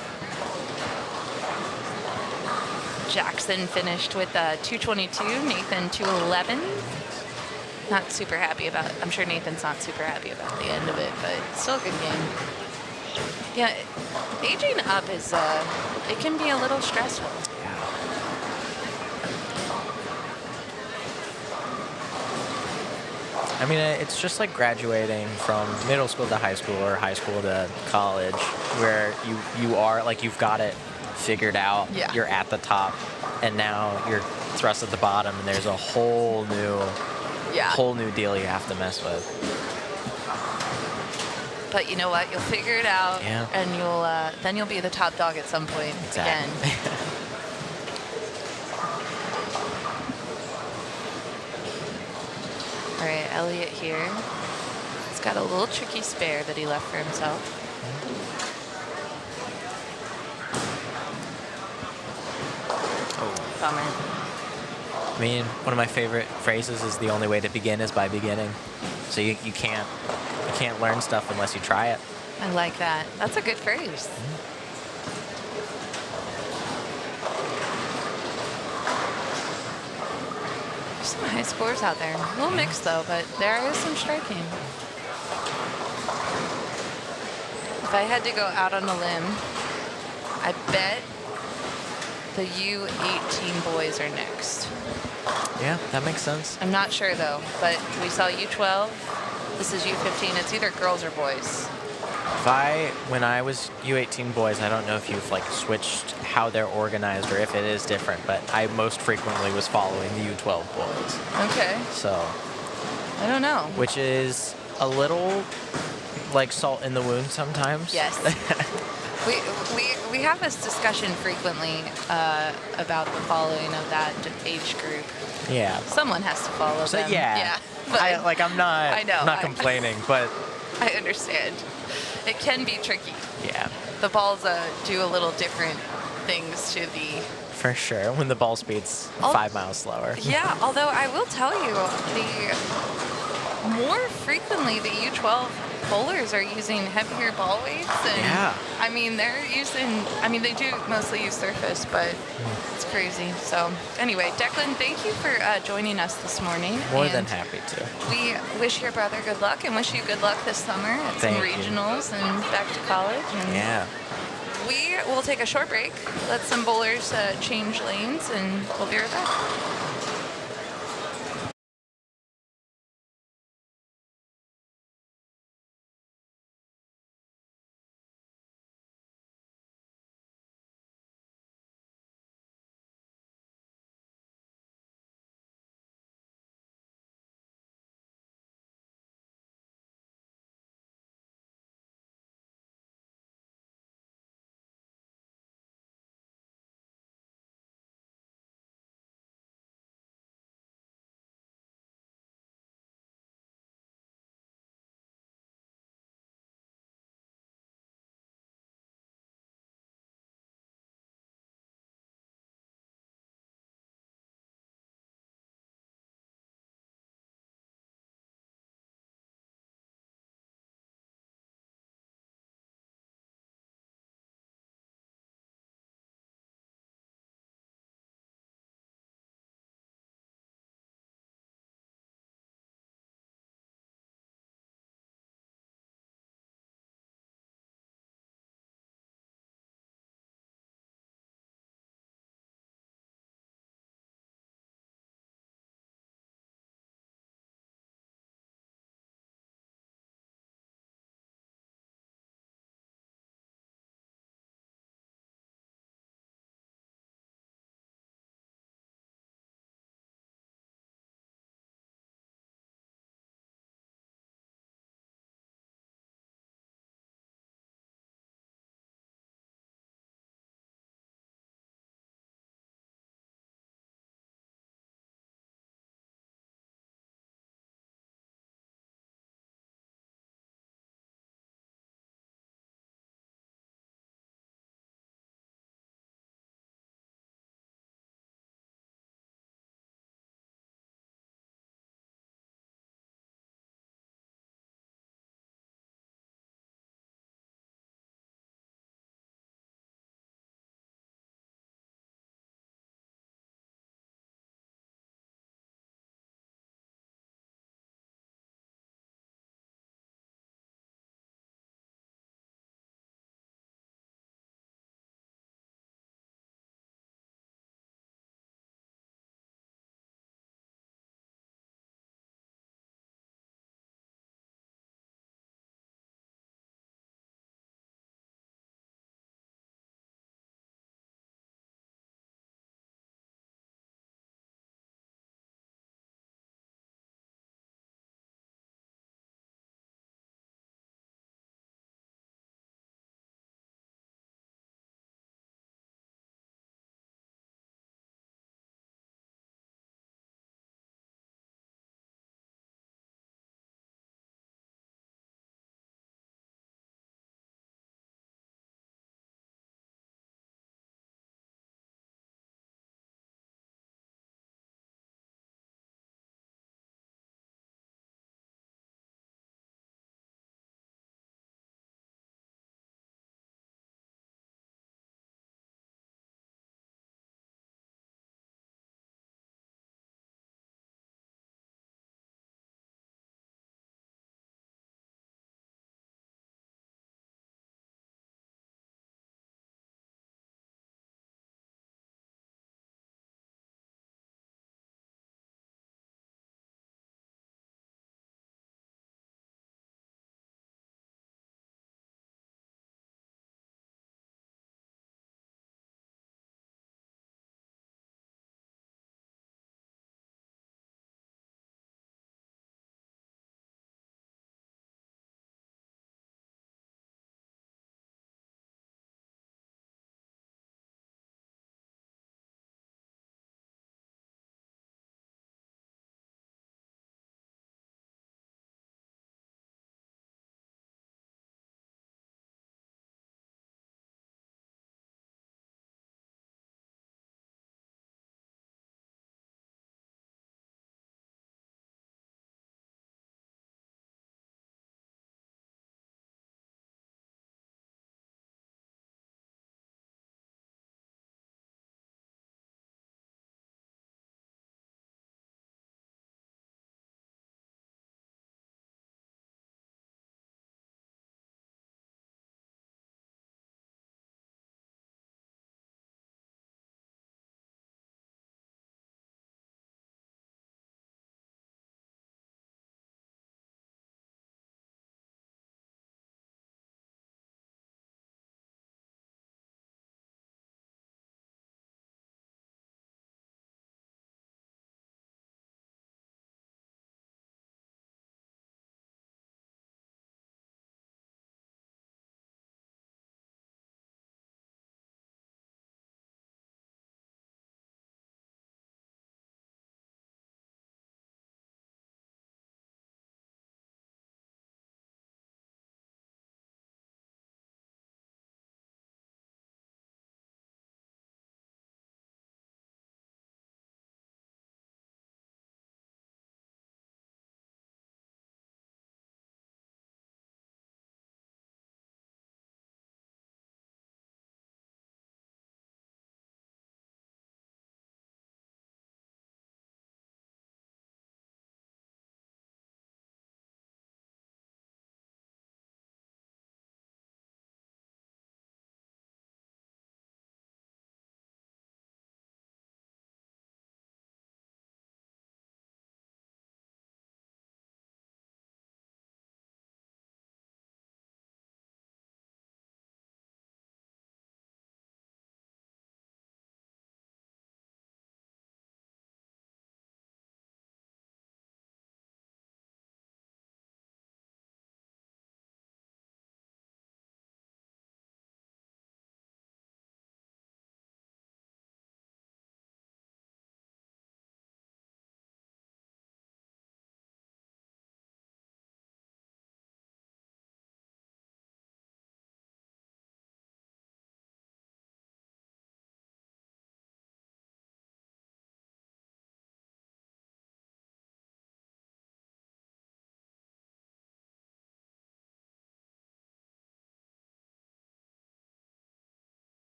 Speaker 2: Jackson finished with 222, Nathan 211. Not super happy about it. I'm sure Nathan's not super happy about the end of it, but still a good game. Yeah, aging up is, it can be a little stressful.
Speaker 5: I mean, it's just like graduating from middle school to high school or high school to college, where you are like you've got it figured out.
Speaker 2: Yeah.
Speaker 5: You're at the top, and now you're thrust at the bottom, and there's a whole new deal you have to mess with.
Speaker 2: But you know what? You'll figure it out,
Speaker 5: Yeah.
Speaker 2: and then you'll be the top dog at some point again. All right, Elliot here. He's got a little tricky spare that he left for himself.
Speaker 5: Oh.
Speaker 2: Bummer.
Speaker 5: I mean, one of my favorite phrases is the only way to begin is by beginning. So you can't learn stuff unless you try it.
Speaker 2: I like that. That's a good phrase. There's some high scores out there. A little mixed though, but there is some striking. If I had to go out on a limb, I bet the U18 boys are next.
Speaker 5: Yeah, that makes sense.
Speaker 2: I'm not sure though, but we saw U12. This is U15. It's either girls or boys.
Speaker 5: When I was U18 boys, I don't know if you've like switched how they're organized or if it is different, but I most frequently was following the U12 boys.
Speaker 2: Okay.
Speaker 5: So,
Speaker 2: I don't know.
Speaker 5: which is a little like salt in the wound sometimes.
Speaker 2: Yes. we have this discussion frequently about the following of that age group.
Speaker 5: Yeah.
Speaker 2: Someone has to follow
Speaker 5: So
Speaker 2: them.
Speaker 5: yeah.
Speaker 2: But
Speaker 5: I'm not.
Speaker 2: I know,
Speaker 5: I'm not
Speaker 2: I-
Speaker 5: complaining, but
Speaker 2: I understand. It can be tricky.
Speaker 5: yeah,
Speaker 2: The balls do a little different things to the.
Speaker 5: for sure. When the ball speed's 5 miles slower.
Speaker 2: Yeah, although I will tell you, more frequently the U12 bowlers are using heavier ball weights. And
Speaker 5: Yeah.
Speaker 2: I mean, they do mostly use surface, but it's crazy. So anyway, Declan, thank you for joining us this morning.
Speaker 5: More than
Speaker 2: And
Speaker 5: happy to.
Speaker 2: we wish your brother good luck and wish you good luck this summer at some
Speaker 5: Thank you.
Speaker 2: regionals and back to college. And
Speaker 5: Yeah.
Speaker 2: we will take a short break, let some bowlers change lanes, and we'll be right back.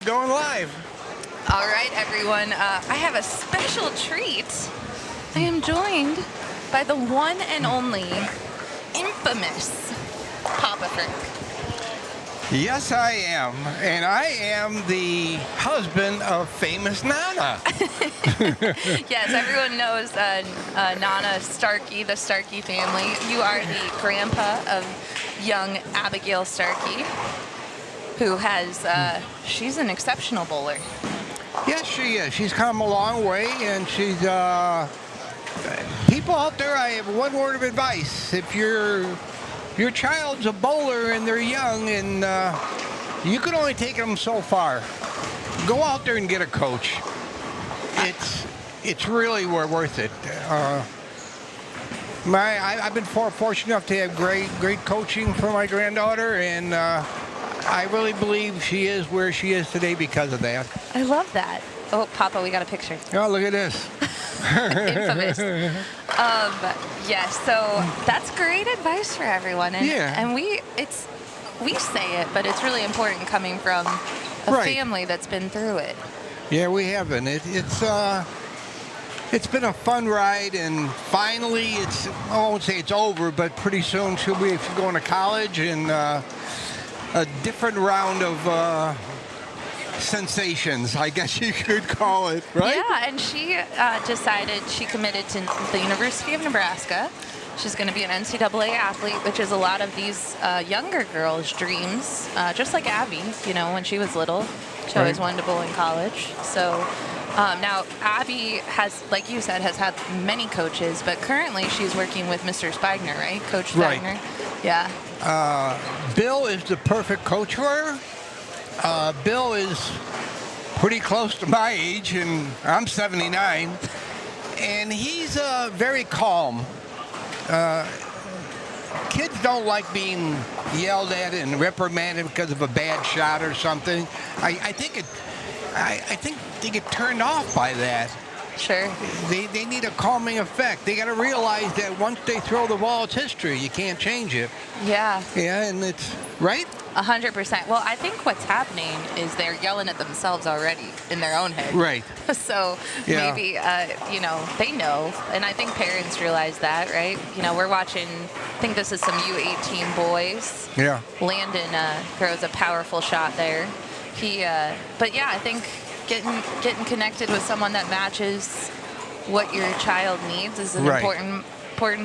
Speaker 6: going live.
Speaker 2: All right, everyone. I have a special treat. I am joined by the one and only infamous Papa Frank.
Speaker 6: Yes, I am. And I am the husband of famous Nana.
Speaker 2: Yes, everyone knows Nana Starkey, the Starkey family. You are the grandpa of young Abigail Starkey, who has, she's an exceptional bowler.
Speaker 6: Yes, she is. She's come a long way, and she's, people out there, I have one word of advice. If your child's a bowler and they're young, and you can only take them so far, go out there and get a coach. It's really worth it. I've been fortunate enough to have great coaching for my granddaughter, and I really believe she is where she is today because of that.
Speaker 2: I love that. Oh, Papa, we got a picture.
Speaker 6: Oh, look at this.
Speaker 2: Infamous. Yes, so that's great advice for everyone. And,
Speaker 6: Yeah.
Speaker 2: and we say it, but it's really important coming from a
Speaker 6: Right.
Speaker 2: family that's been through it.
Speaker 6: Yeah, we haven't. It's been a fun ride, and finally, I won't say it's over, but pretty soon she'll be going to college, and a different round of sensations, I guess you could call it, right?
Speaker 2: Yeah, and she decided she committed to the University of Nebraska. She's going to be an NCAA athlete, which is a lot of these younger girls' dreams, just like Abby, when she was little. She always wanted to bowl in college. So now Abby has, like you said, has had many coaches, but currently she's working with Mr. Spagner, right? Coach Spagner.
Speaker 6: Right.
Speaker 2: Yeah.
Speaker 6: Bill is the perfect coach for her. Bill is pretty close to my age, and I'm 79, and he's very calm. Kids don't like being yelled at and reprimanded because of a bad shot or something. I think they get turned off by that.
Speaker 2: Sure.
Speaker 6: They need a calming effect. They got to realize that once they throw the ball, it's history. You can't change it.
Speaker 2: Yeah.
Speaker 6: Yeah, and it's right.
Speaker 2: 100%. Well, I think what's happening is they're yelling at themselves already in their own head.
Speaker 6: Right.
Speaker 2: So
Speaker 6: Yeah.
Speaker 2: maybe, they know. And I think parents realize that, right? We're watching, I think this is some U18 boys.
Speaker 6: Yeah.
Speaker 2: Landon throws a powerful shot there. But yeah, I think getting connected with someone that matches what your child needs is an
Speaker 6: Right.
Speaker 2: important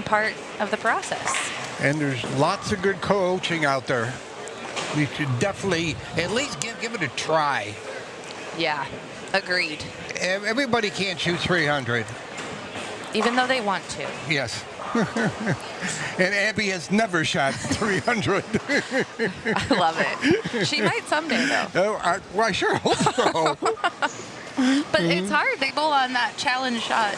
Speaker 2: part of the process.
Speaker 6: And there's lots of good coaching out there. You should definitely at least give it a try.
Speaker 2: Yeah, agreed.
Speaker 6: Everybody can't shoot 300.
Speaker 2: Even though they want to.
Speaker 6: Yes. And Abby has never shot 300.
Speaker 2: I love it. She might someday, though.
Speaker 6: Well, I sure hope so.
Speaker 2: But it's hard. They bowl on that challenge shot.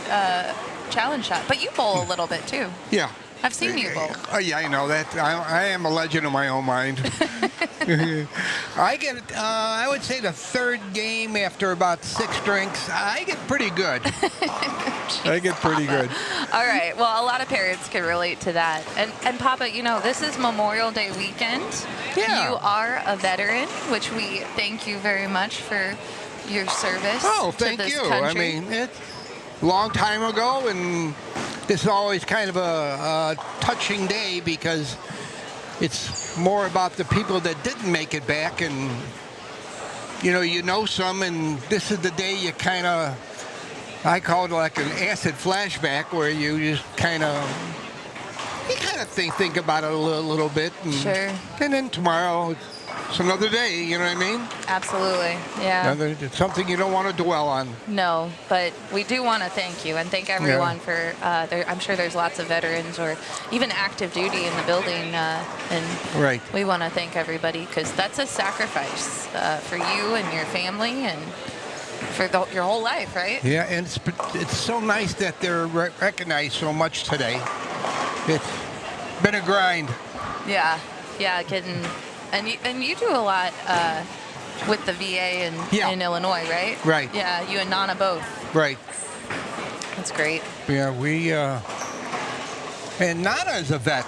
Speaker 2: But you bowl a little bit, too.
Speaker 6: Yeah.
Speaker 2: I've seen you bowl.
Speaker 6: Oh, yeah, I know that. I am a legend in my own mind. I would say the third game after about 6 drinks, I get pretty good. I get pretty good.
Speaker 2: All right. Well, a lot of parents can relate to that. And Papa, this is Memorial Day weekend.
Speaker 6: Yeah.
Speaker 2: You are a veteran, which we thank you very much for your service
Speaker 6: Oh,
Speaker 2: to
Speaker 6: thank
Speaker 2: this
Speaker 6: you.
Speaker 2: country.
Speaker 6: I mean, it's a long time ago, and this is always kind of a touching day because it's more about the people that didn't make it back, and some, and this is the day you kind of, I call it like an acid flashback, where you just kind of think about it a little bit, and,
Speaker 2: Sure.
Speaker 6: And then tomorrow it's another day, you know what I mean?
Speaker 2: Absolutely. Yeah.
Speaker 6: It's something you don't want to dwell on.
Speaker 2: No, but we do want to thank you and thank everyone for, I'm sure there's lots of veterans or even active duty in the building. And
Speaker 6: Right.
Speaker 2: we want to thank everybody because that's a sacrifice for you and your family and for your whole life, right?
Speaker 6: Yeah, and it's so nice that they're recognized so much today. It's been a grind.
Speaker 2: Yeah. And you do a lot with the VA in Illinois, right?
Speaker 6: Right.
Speaker 2: Yeah, you and Nana both.
Speaker 6: Right.
Speaker 2: That's great.
Speaker 6: Yeah, and Nana is a vet.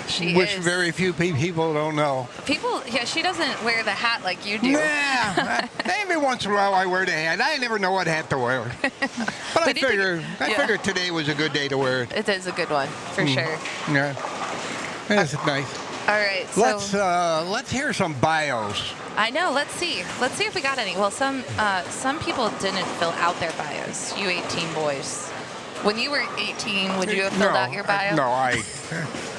Speaker 2: She
Speaker 6: which
Speaker 2: is.
Speaker 6: very few people don't know.
Speaker 2: People, yeah, she doesn't wear the hat like you do.
Speaker 6: Yeah, every once in a while I wear the hat. I never know what hat to wear. But I
Speaker 2: did you-
Speaker 6: figured today was a good day to wear it.
Speaker 2: It is a good one, for sure.
Speaker 6: Yeah, that's nice.
Speaker 2: All right, so
Speaker 6: Let's hear some bios.
Speaker 2: I know. Let's see if we got any. Well, some people didn't fill out their bios. You 18 boys. When you were 18, would you have filled out your bio?
Speaker 6: No,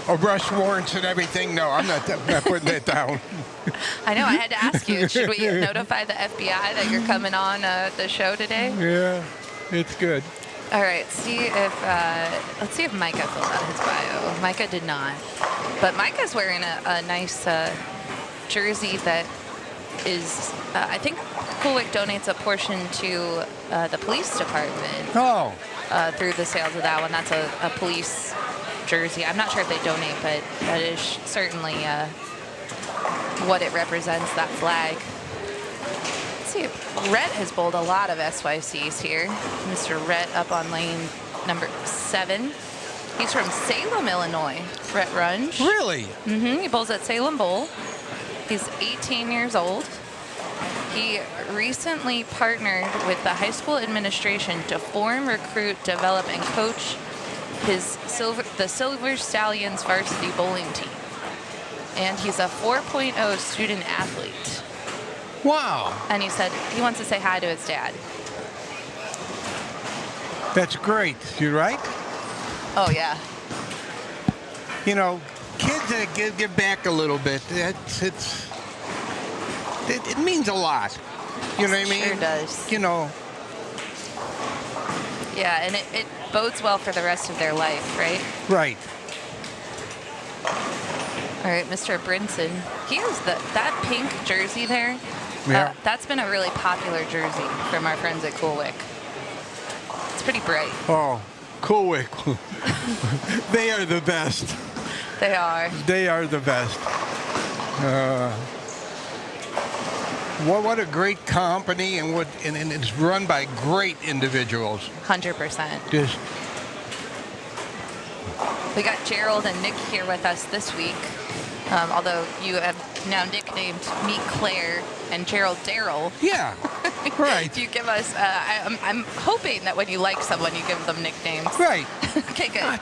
Speaker 6: arrest warrants and everything. No, I'm not putting that down.
Speaker 2: I know. I had to ask you. Should we notify the FBI that you're coming on the show today?
Speaker 6: Yeah, it's good.
Speaker 2: All right. Let's see if Micah filled out his bio. Micah did not. But Micah's wearing a nice jersey that is, I think Coolwick donates a portion to the police department
Speaker 6: Oh,
Speaker 2: through the sales of that one. That's a police jersey. I'm not sure if they donate, but that is certainly what it represents, that flag. Let's see, Rhett has bowled a lot of SYCs here. Mr. Rhett up on lane number 7. He's from Salem, Illinois. Rhett Runge.
Speaker 6: really?
Speaker 2: He bowls at Salem Bowl. He's 18 years old. He recently partnered with the high school administration to form, recruit, develop, and coach the Silver Stallions varsity bowling team. And he's a 4.0 student athlete.
Speaker 6: Wow,
Speaker 2: And he said he wants to say hi to his dad.
Speaker 6: that's great. You right?
Speaker 2: Oh, yeah.
Speaker 6: You know, kids that give back a little bit. It means a lot. You know what I mean?
Speaker 2: Sure does.
Speaker 6: You know.
Speaker 2: Yeah, and it bodes well for the rest of their life, right?
Speaker 6: Right.
Speaker 2: All right, Mr. Brinson. Here's that pink jersey there.
Speaker 6: Yeah.
Speaker 2: That's been a really popular jersey from our friends at Coolwick. It's pretty bright.
Speaker 6: Oh, Coolwick. They are the best.
Speaker 2: They are.
Speaker 6: They are the best. What a great company, and it's run by great individuals.
Speaker 2: 100%.
Speaker 6: Just
Speaker 2: We got Gerald and Nick here with us this week. Although you have now nicknamed me Claire and Gerald Daryl.
Speaker 6: yeah, right,
Speaker 2: You give us. I'm hoping that when you like someone, you give them nicknames.
Speaker 6: right.
Speaker 2: Okay, good.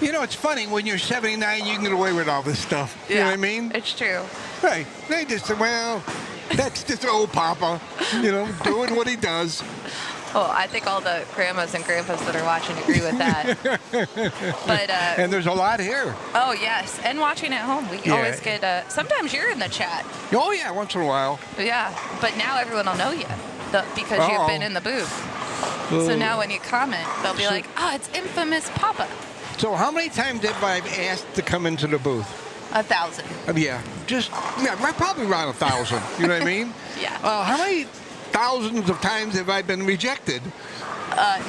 Speaker 6: You know, it's funny when you're 79, you can get away with all this stuff. You know what I mean?
Speaker 2: It's true.
Speaker 6: Right. They just say, well, that's just old Papa, you know, doing what he does.
Speaker 2: Well, I think all the grandmas and grandpas that are watching agree with that. But
Speaker 6: And there's a lot here.
Speaker 2: oh yes, and watching at home, we
Speaker 6: Yeah.
Speaker 2: always get. Sometimes you're in the chat.
Speaker 6: Oh, yeah, once in a while.
Speaker 2: Yeah, but now everyone will know you because you've been in the booth. So now when you comment, they'll be like, "Oh, it's infamous Papa."
Speaker 6: So how many times have I asked to come into the booth?
Speaker 2: 1,000.
Speaker 6: Yeah, probably around 1,000. You know what I mean?
Speaker 2: Yeah.
Speaker 6: How many thousands of times have I been rejected?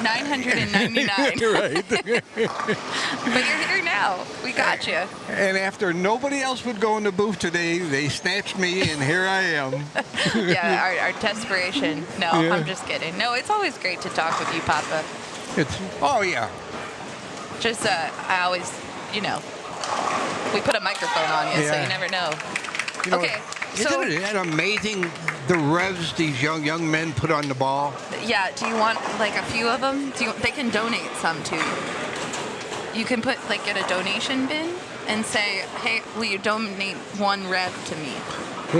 Speaker 2: 999.
Speaker 6: Right.
Speaker 2: But you're here now. We got you.
Speaker 6: And after nobody else would go in the booth today, they snatched me, and here I am.
Speaker 2: Yeah, our desperation. No,
Speaker 6: Yeah.
Speaker 2: I'm just kidding. No, it's always great to talk with you, Papa.
Speaker 6: Oh, yeah.
Speaker 2: Just, I always, we put a microphone on you, so
Speaker 6: Yeah.
Speaker 2: you never know.
Speaker 6: You know,
Speaker 2: Okay, so
Speaker 6: isn't it amazing the revs these young men put on the ball?
Speaker 2: yeah, do you want like a few of them? They can donate some to you. You can get a donation bin and say, hey, will you donate 1 rev to me?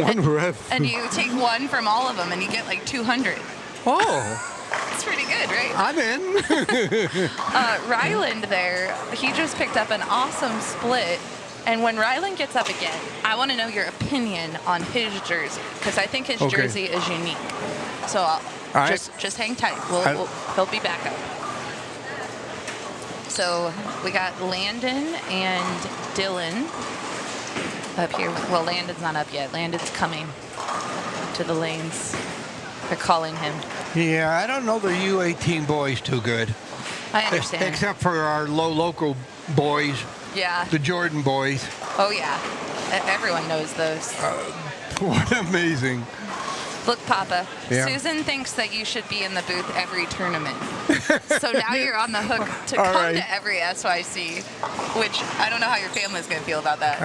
Speaker 6: One rev.
Speaker 2: And you take 1 from all of them and you get like 200.
Speaker 6: Oh,
Speaker 2: It's pretty good, right?
Speaker 6: I'm in.
Speaker 2: Ryland there, he just picked up an awesome split. And when Ryland gets up again, I want to know your opinion on his jersey because I think his
Speaker 6: Okay.
Speaker 2: jersey is unique. So
Speaker 6: All right.
Speaker 2: just hang tight. He'll be back up. So we got Landon and Dylan up here. Well, Landon's not up yet. Landon's coming to the lanes. They're calling him.
Speaker 6: Yeah, I don't know the U18 boys too good.
Speaker 2: I understand.
Speaker 6: Except for our local boys,
Speaker 2: Yeah.
Speaker 6: the Jordan boys.
Speaker 2: Oh, yeah. Everyone knows those.
Speaker 6: What amazing.
Speaker 2: Look, Papa,
Speaker 6: Yeah.
Speaker 2: Susan thinks that you should be in the booth every tournament. So now you're on the hook to
Speaker 6: All
Speaker 2: come
Speaker 6: right.
Speaker 2: to every SYC, which I don't know how your family's going to feel about that.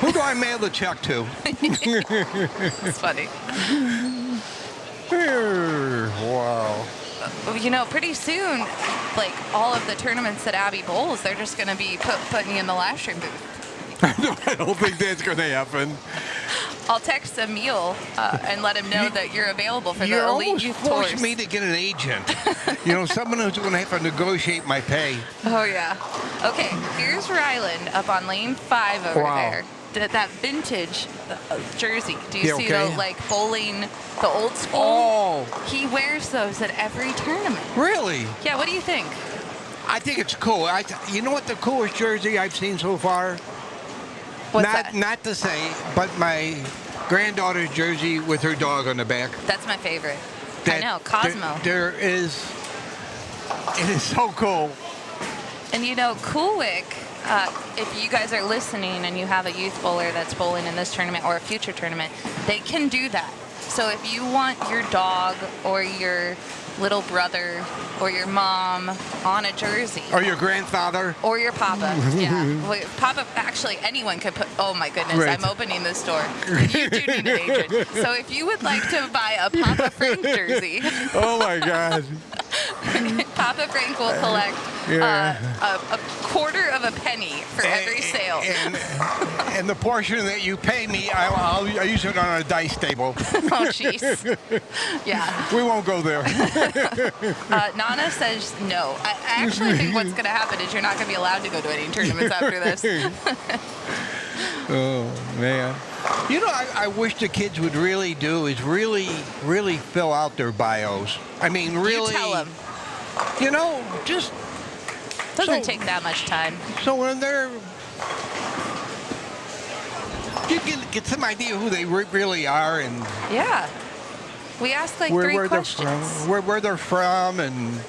Speaker 6: Who do I mail the check to?
Speaker 2: It's funny.
Speaker 6: Wow.
Speaker 2: You know, pretty soon, like all of the tournaments that Abby bowls, they're just going to be putting you in the live stream booth.
Speaker 6: I don't think that's going to happen.
Speaker 2: I'll text Emil and let him know that you're available for
Speaker 6: You
Speaker 2: the Elite
Speaker 6: almost
Speaker 2: Youth
Speaker 6: forced
Speaker 2: Tours.
Speaker 6: me to get an agent. Someone who's going to have to negotiate my pay.
Speaker 2: Oh, yeah. Okay, here's Ryland up on lane 5 over
Speaker 6: Wow.
Speaker 2: there. That vintage jersey. Do you
Speaker 6: Yeah,
Speaker 2: see
Speaker 6: okay.
Speaker 2: the, like, bowling, the old school?
Speaker 6: Oh,
Speaker 2: He wears those at every tournament.
Speaker 6: really?
Speaker 2: Yeah, what do you think?
Speaker 6: I think it's cool. You know what the coolest jersey I've seen so far?
Speaker 2: What's that?
Speaker 6: Not to say, but my granddaughter's jersey with her dog on the back.
Speaker 2: That's my favorite. I know, Cosmo.
Speaker 6: It is so cool.
Speaker 2: And you know, Coolwick, if you guys are listening and you have a youth bowler that's bowling in this tournament or a future tournament, they can do that. So if you want your dog or your little brother or your mom on a jersey.
Speaker 6: Or your grandfather.
Speaker 2: Or your papa, yeah. Wait, Papa, actually, anyone could put, oh my goodness,
Speaker 6: Right.
Speaker 2: I'm opening this door. You do need an agent. So if you would like to buy a Papa Frank jersey,
Speaker 6: Oh my God.
Speaker 2: Papa Frank will collect a quarter of a penny for every sale.
Speaker 6: And the portion that you pay me, I'll use it on a dice table.
Speaker 2: Oh, jeez. Yeah.
Speaker 6: We won't go there.
Speaker 2: Nana says no. I actually think what's going to happen is you're not going to be allowed to go to any tournaments after this.
Speaker 6: Oh, man. I wish the kids would really do is really fill out their bios. I mean, really.
Speaker 2: You tell them.
Speaker 6: Just
Speaker 2: Doesn't
Speaker 6: So-
Speaker 2: take that much time.
Speaker 6: so when they're. You can get some idea who they really are and
Speaker 2: Yeah. We asked like 3
Speaker 6: where they're
Speaker 2: questions.
Speaker 6: from, where they're from, and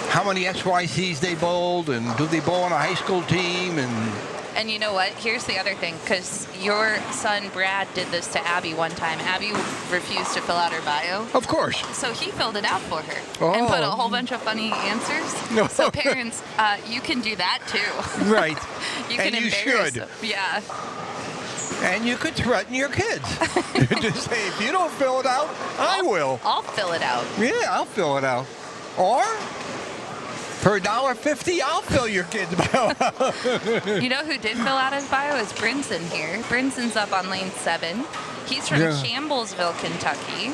Speaker 6: how many SYCs they bowled, and do they bowl on a high school team, and
Speaker 2: And you know what? Here's the other thing, because your son Brad did this to Abby one time. Abby refused to fill out her bio.
Speaker 6: of course.
Speaker 2: So he filled it out for her and put a whole bunch of funny answers.
Speaker 6: No.
Speaker 2: So parents, you can do that too.
Speaker 6: Right.
Speaker 2: You can
Speaker 6: And you
Speaker 2: embarrass
Speaker 6: should.
Speaker 2: them. Yeah.
Speaker 6: And you could threaten your kids. Just say, if you don't fill it out, I will.
Speaker 2: I'll fill it out.
Speaker 6: Yeah, I'll fill it out. Or for $1.50, I'll fill your kid's bio out.
Speaker 2: You know who did fill out his bio is Brinson here. Brinson's up on lane 7. He's from
Speaker 6: Yeah.
Speaker 2: Shamblesville, Kentucky.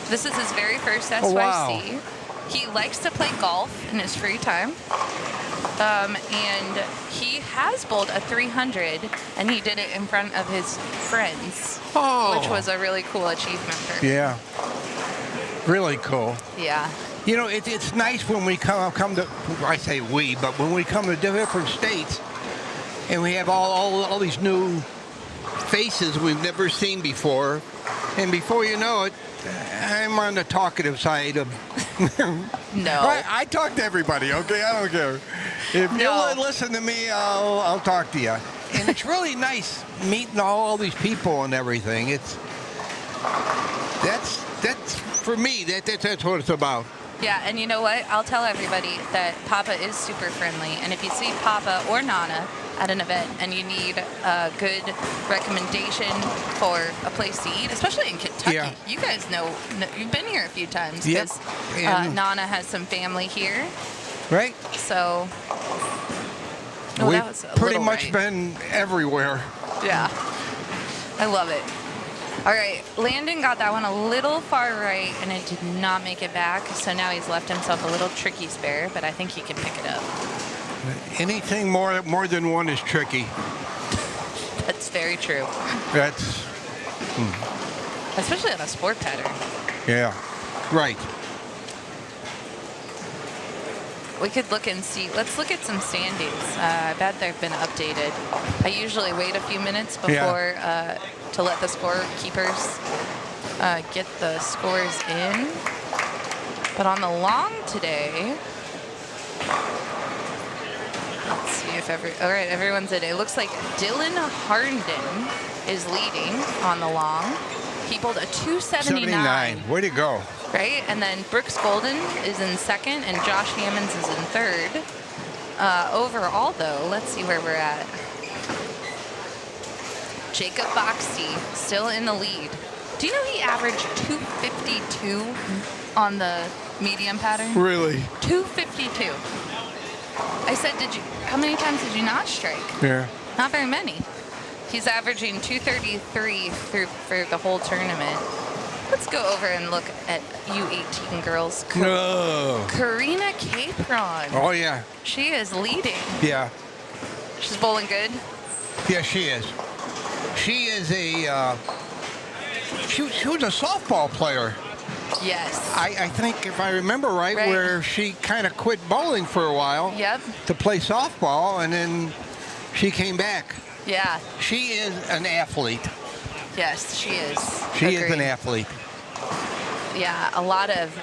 Speaker 2: This is his very first SYC.
Speaker 6: Oh, wow.
Speaker 2: He likes to play golf in his free time. And he has bowled a 300, and he did it in front of his friends,
Speaker 6: Oh.
Speaker 2: which was a really cool achievement for him.
Speaker 6: Yeah. Really cool.
Speaker 2: Yeah.
Speaker 6: It's nice when we come to, I say we, but when we come to different states and we have all these new faces we've never seen before, and before you know it, I'm on the talkative side of.
Speaker 2: No.
Speaker 6: I talk to everybody, okay? I don't care. If
Speaker 2: No.
Speaker 6: you'll listen to me, I'll talk to you. And it's really nice meeting all these people and everything. That's for me. That's what it's about.
Speaker 2: Yeah, and you know what? I'll tell everybody that Papa is super friendly. And if you see Papa or Nana at an event and you need a good recommendation for a place to eat, especially in Kentucky,
Speaker 6: Yeah.
Speaker 2: you guys know, you've been here a few times
Speaker 6: Yep.
Speaker 2: because
Speaker 6: And-
Speaker 2: Nana has some family here.
Speaker 6: Right?
Speaker 2: So,
Speaker 6: We've
Speaker 2: that was a
Speaker 6: pretty
Speaker 2: little
Speaker 6: much
Speaker 2: right.
Speaker 6: been everywhere.
Speaker 2: Yeah, I love it. All right, Landon got that one a little far right, and it did not make it back. So now he's left himself a little tricky spare, but I think he can pick it up.
Speaker 6: Anything more than one is tricky.
Speaker 2: That's very true,
Speaker 6: That's,
Speaker 2: especially on a sport pattern.
Speaker 6: yeah, right.
Speaker 2: We could look and see. Let's look at some standings. I bet they've been updated. I usually wait a few minutes before to let the scorekeepers get the scores in. But on the long today, let's see if all right, everyone's in. It looks like Dylan Harnden is leading on the long. He bowled a 279.
Speaker 6: 79. Way to go.
Speaker 2: Right? And then Brooks Golden is in second, and Josh Hammonds is in third. Overall, though, let's see where we're at. Jacob Boxty still in the lead. Do you know he averaged 252 on the medium pattern?
Speaker 6: Really?
Speaker 2: 252. I said, how many times did you not strike?
Speaker 6: Yeah.
Speaker 2: Not very many. He's averaging 233 for the whole tournament. Let's go over and look at U18 girls.
Speaker 6: No.
Speaker 2: Karina Capron.
Speaker 6: Oh, yeah.
Speaker 2: She is leading.
Speaker 6: Yeah.
Speaker 2: She's bowling good.
Speaker 6: Yeah, she is. She is a, she was a softball player.
Speaker 2: Yes.
Speaker 6: I think, if I remember right, where she kind of quit bowling for a while.
Speaker 2: Yep.
Speaker 6: To play softball, and then she came back.
Speaker 2: Yeah.
Speaker 6: She is an athlete.
Speaker 2: Yes, she is.
Speaker 6: She is
Speaker 2: Agreed.
Speaker 6: an athlete.
Speaker 2: Yeah, a lot of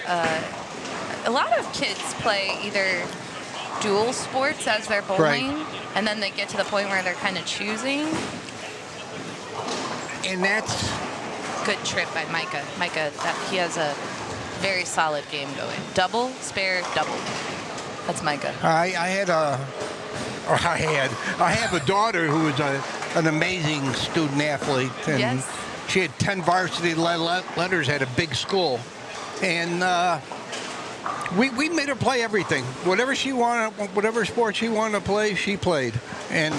Speaker 2: kids play either dual sports as they're bowling, and then they get to the point where they're kind of choosing.
Speaker 6: And that's
Speaker 2: Good trip by Micah. Micah, he has a very solid game going. Double, spare, double. That's Micah.
Speaker 6: I have a daughter who was an amazing student athlete, and
Speaker 2: Yes.
Speaker 6: she had 10 varsity letters at a big school, and we made her play everything. Whatever she wanted, whatever sport she wanted to play, she played, and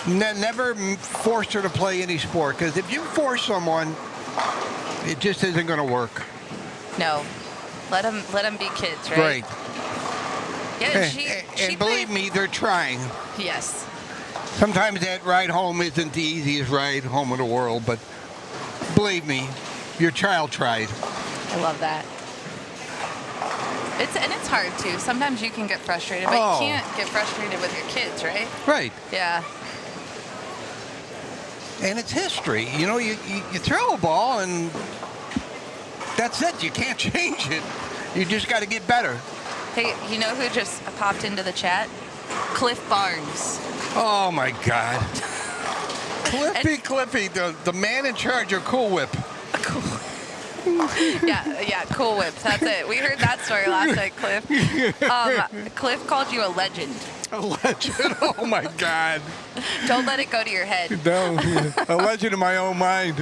Speaker 6: never forced her to play any sport, because if you force someone, it just isn't going to work.
Speaker 2: No, let them be kids, right?
Speaker 6: Right.
Speaker 2: Yeah,
Speaker 6: And,
Speaker 2: she
Speaker 6: believe
Speaker 2: played-
Speaker 6: me, they're trying.
Speaker 2: Yes.
Speaker 6: Sometimes that ride home isn't the easiest ride home in the world, but believe me, your child tried.
Speaker 2: I love that. It's hard too. Sometimes you can get frustrated, but
Speaker 6: Oh.
Speaker 2: you can't get frustrated with your kids, right?
Speaker 6: Right.
Speaker 2: Yeah.
Speaker 6: And it's history. You know, you throw a ball and that's it. You can't change it. You just got to get better.
Speaker 2: Hey, you know who just popped into the chat? Cliff Barnes.
Speaker 6: Oh, my God. Cliffy, the man in charge of Cool Whip.
Speaker 2: Yeah, Cool Whips. That's it. We heard that story last night, Cliff. Cliff called you a legend.
Speaker 6: A legend? Oh, my God.
Speaker 2: Don't let it go to your head.
Speaker 6: No, a legend in my own mind,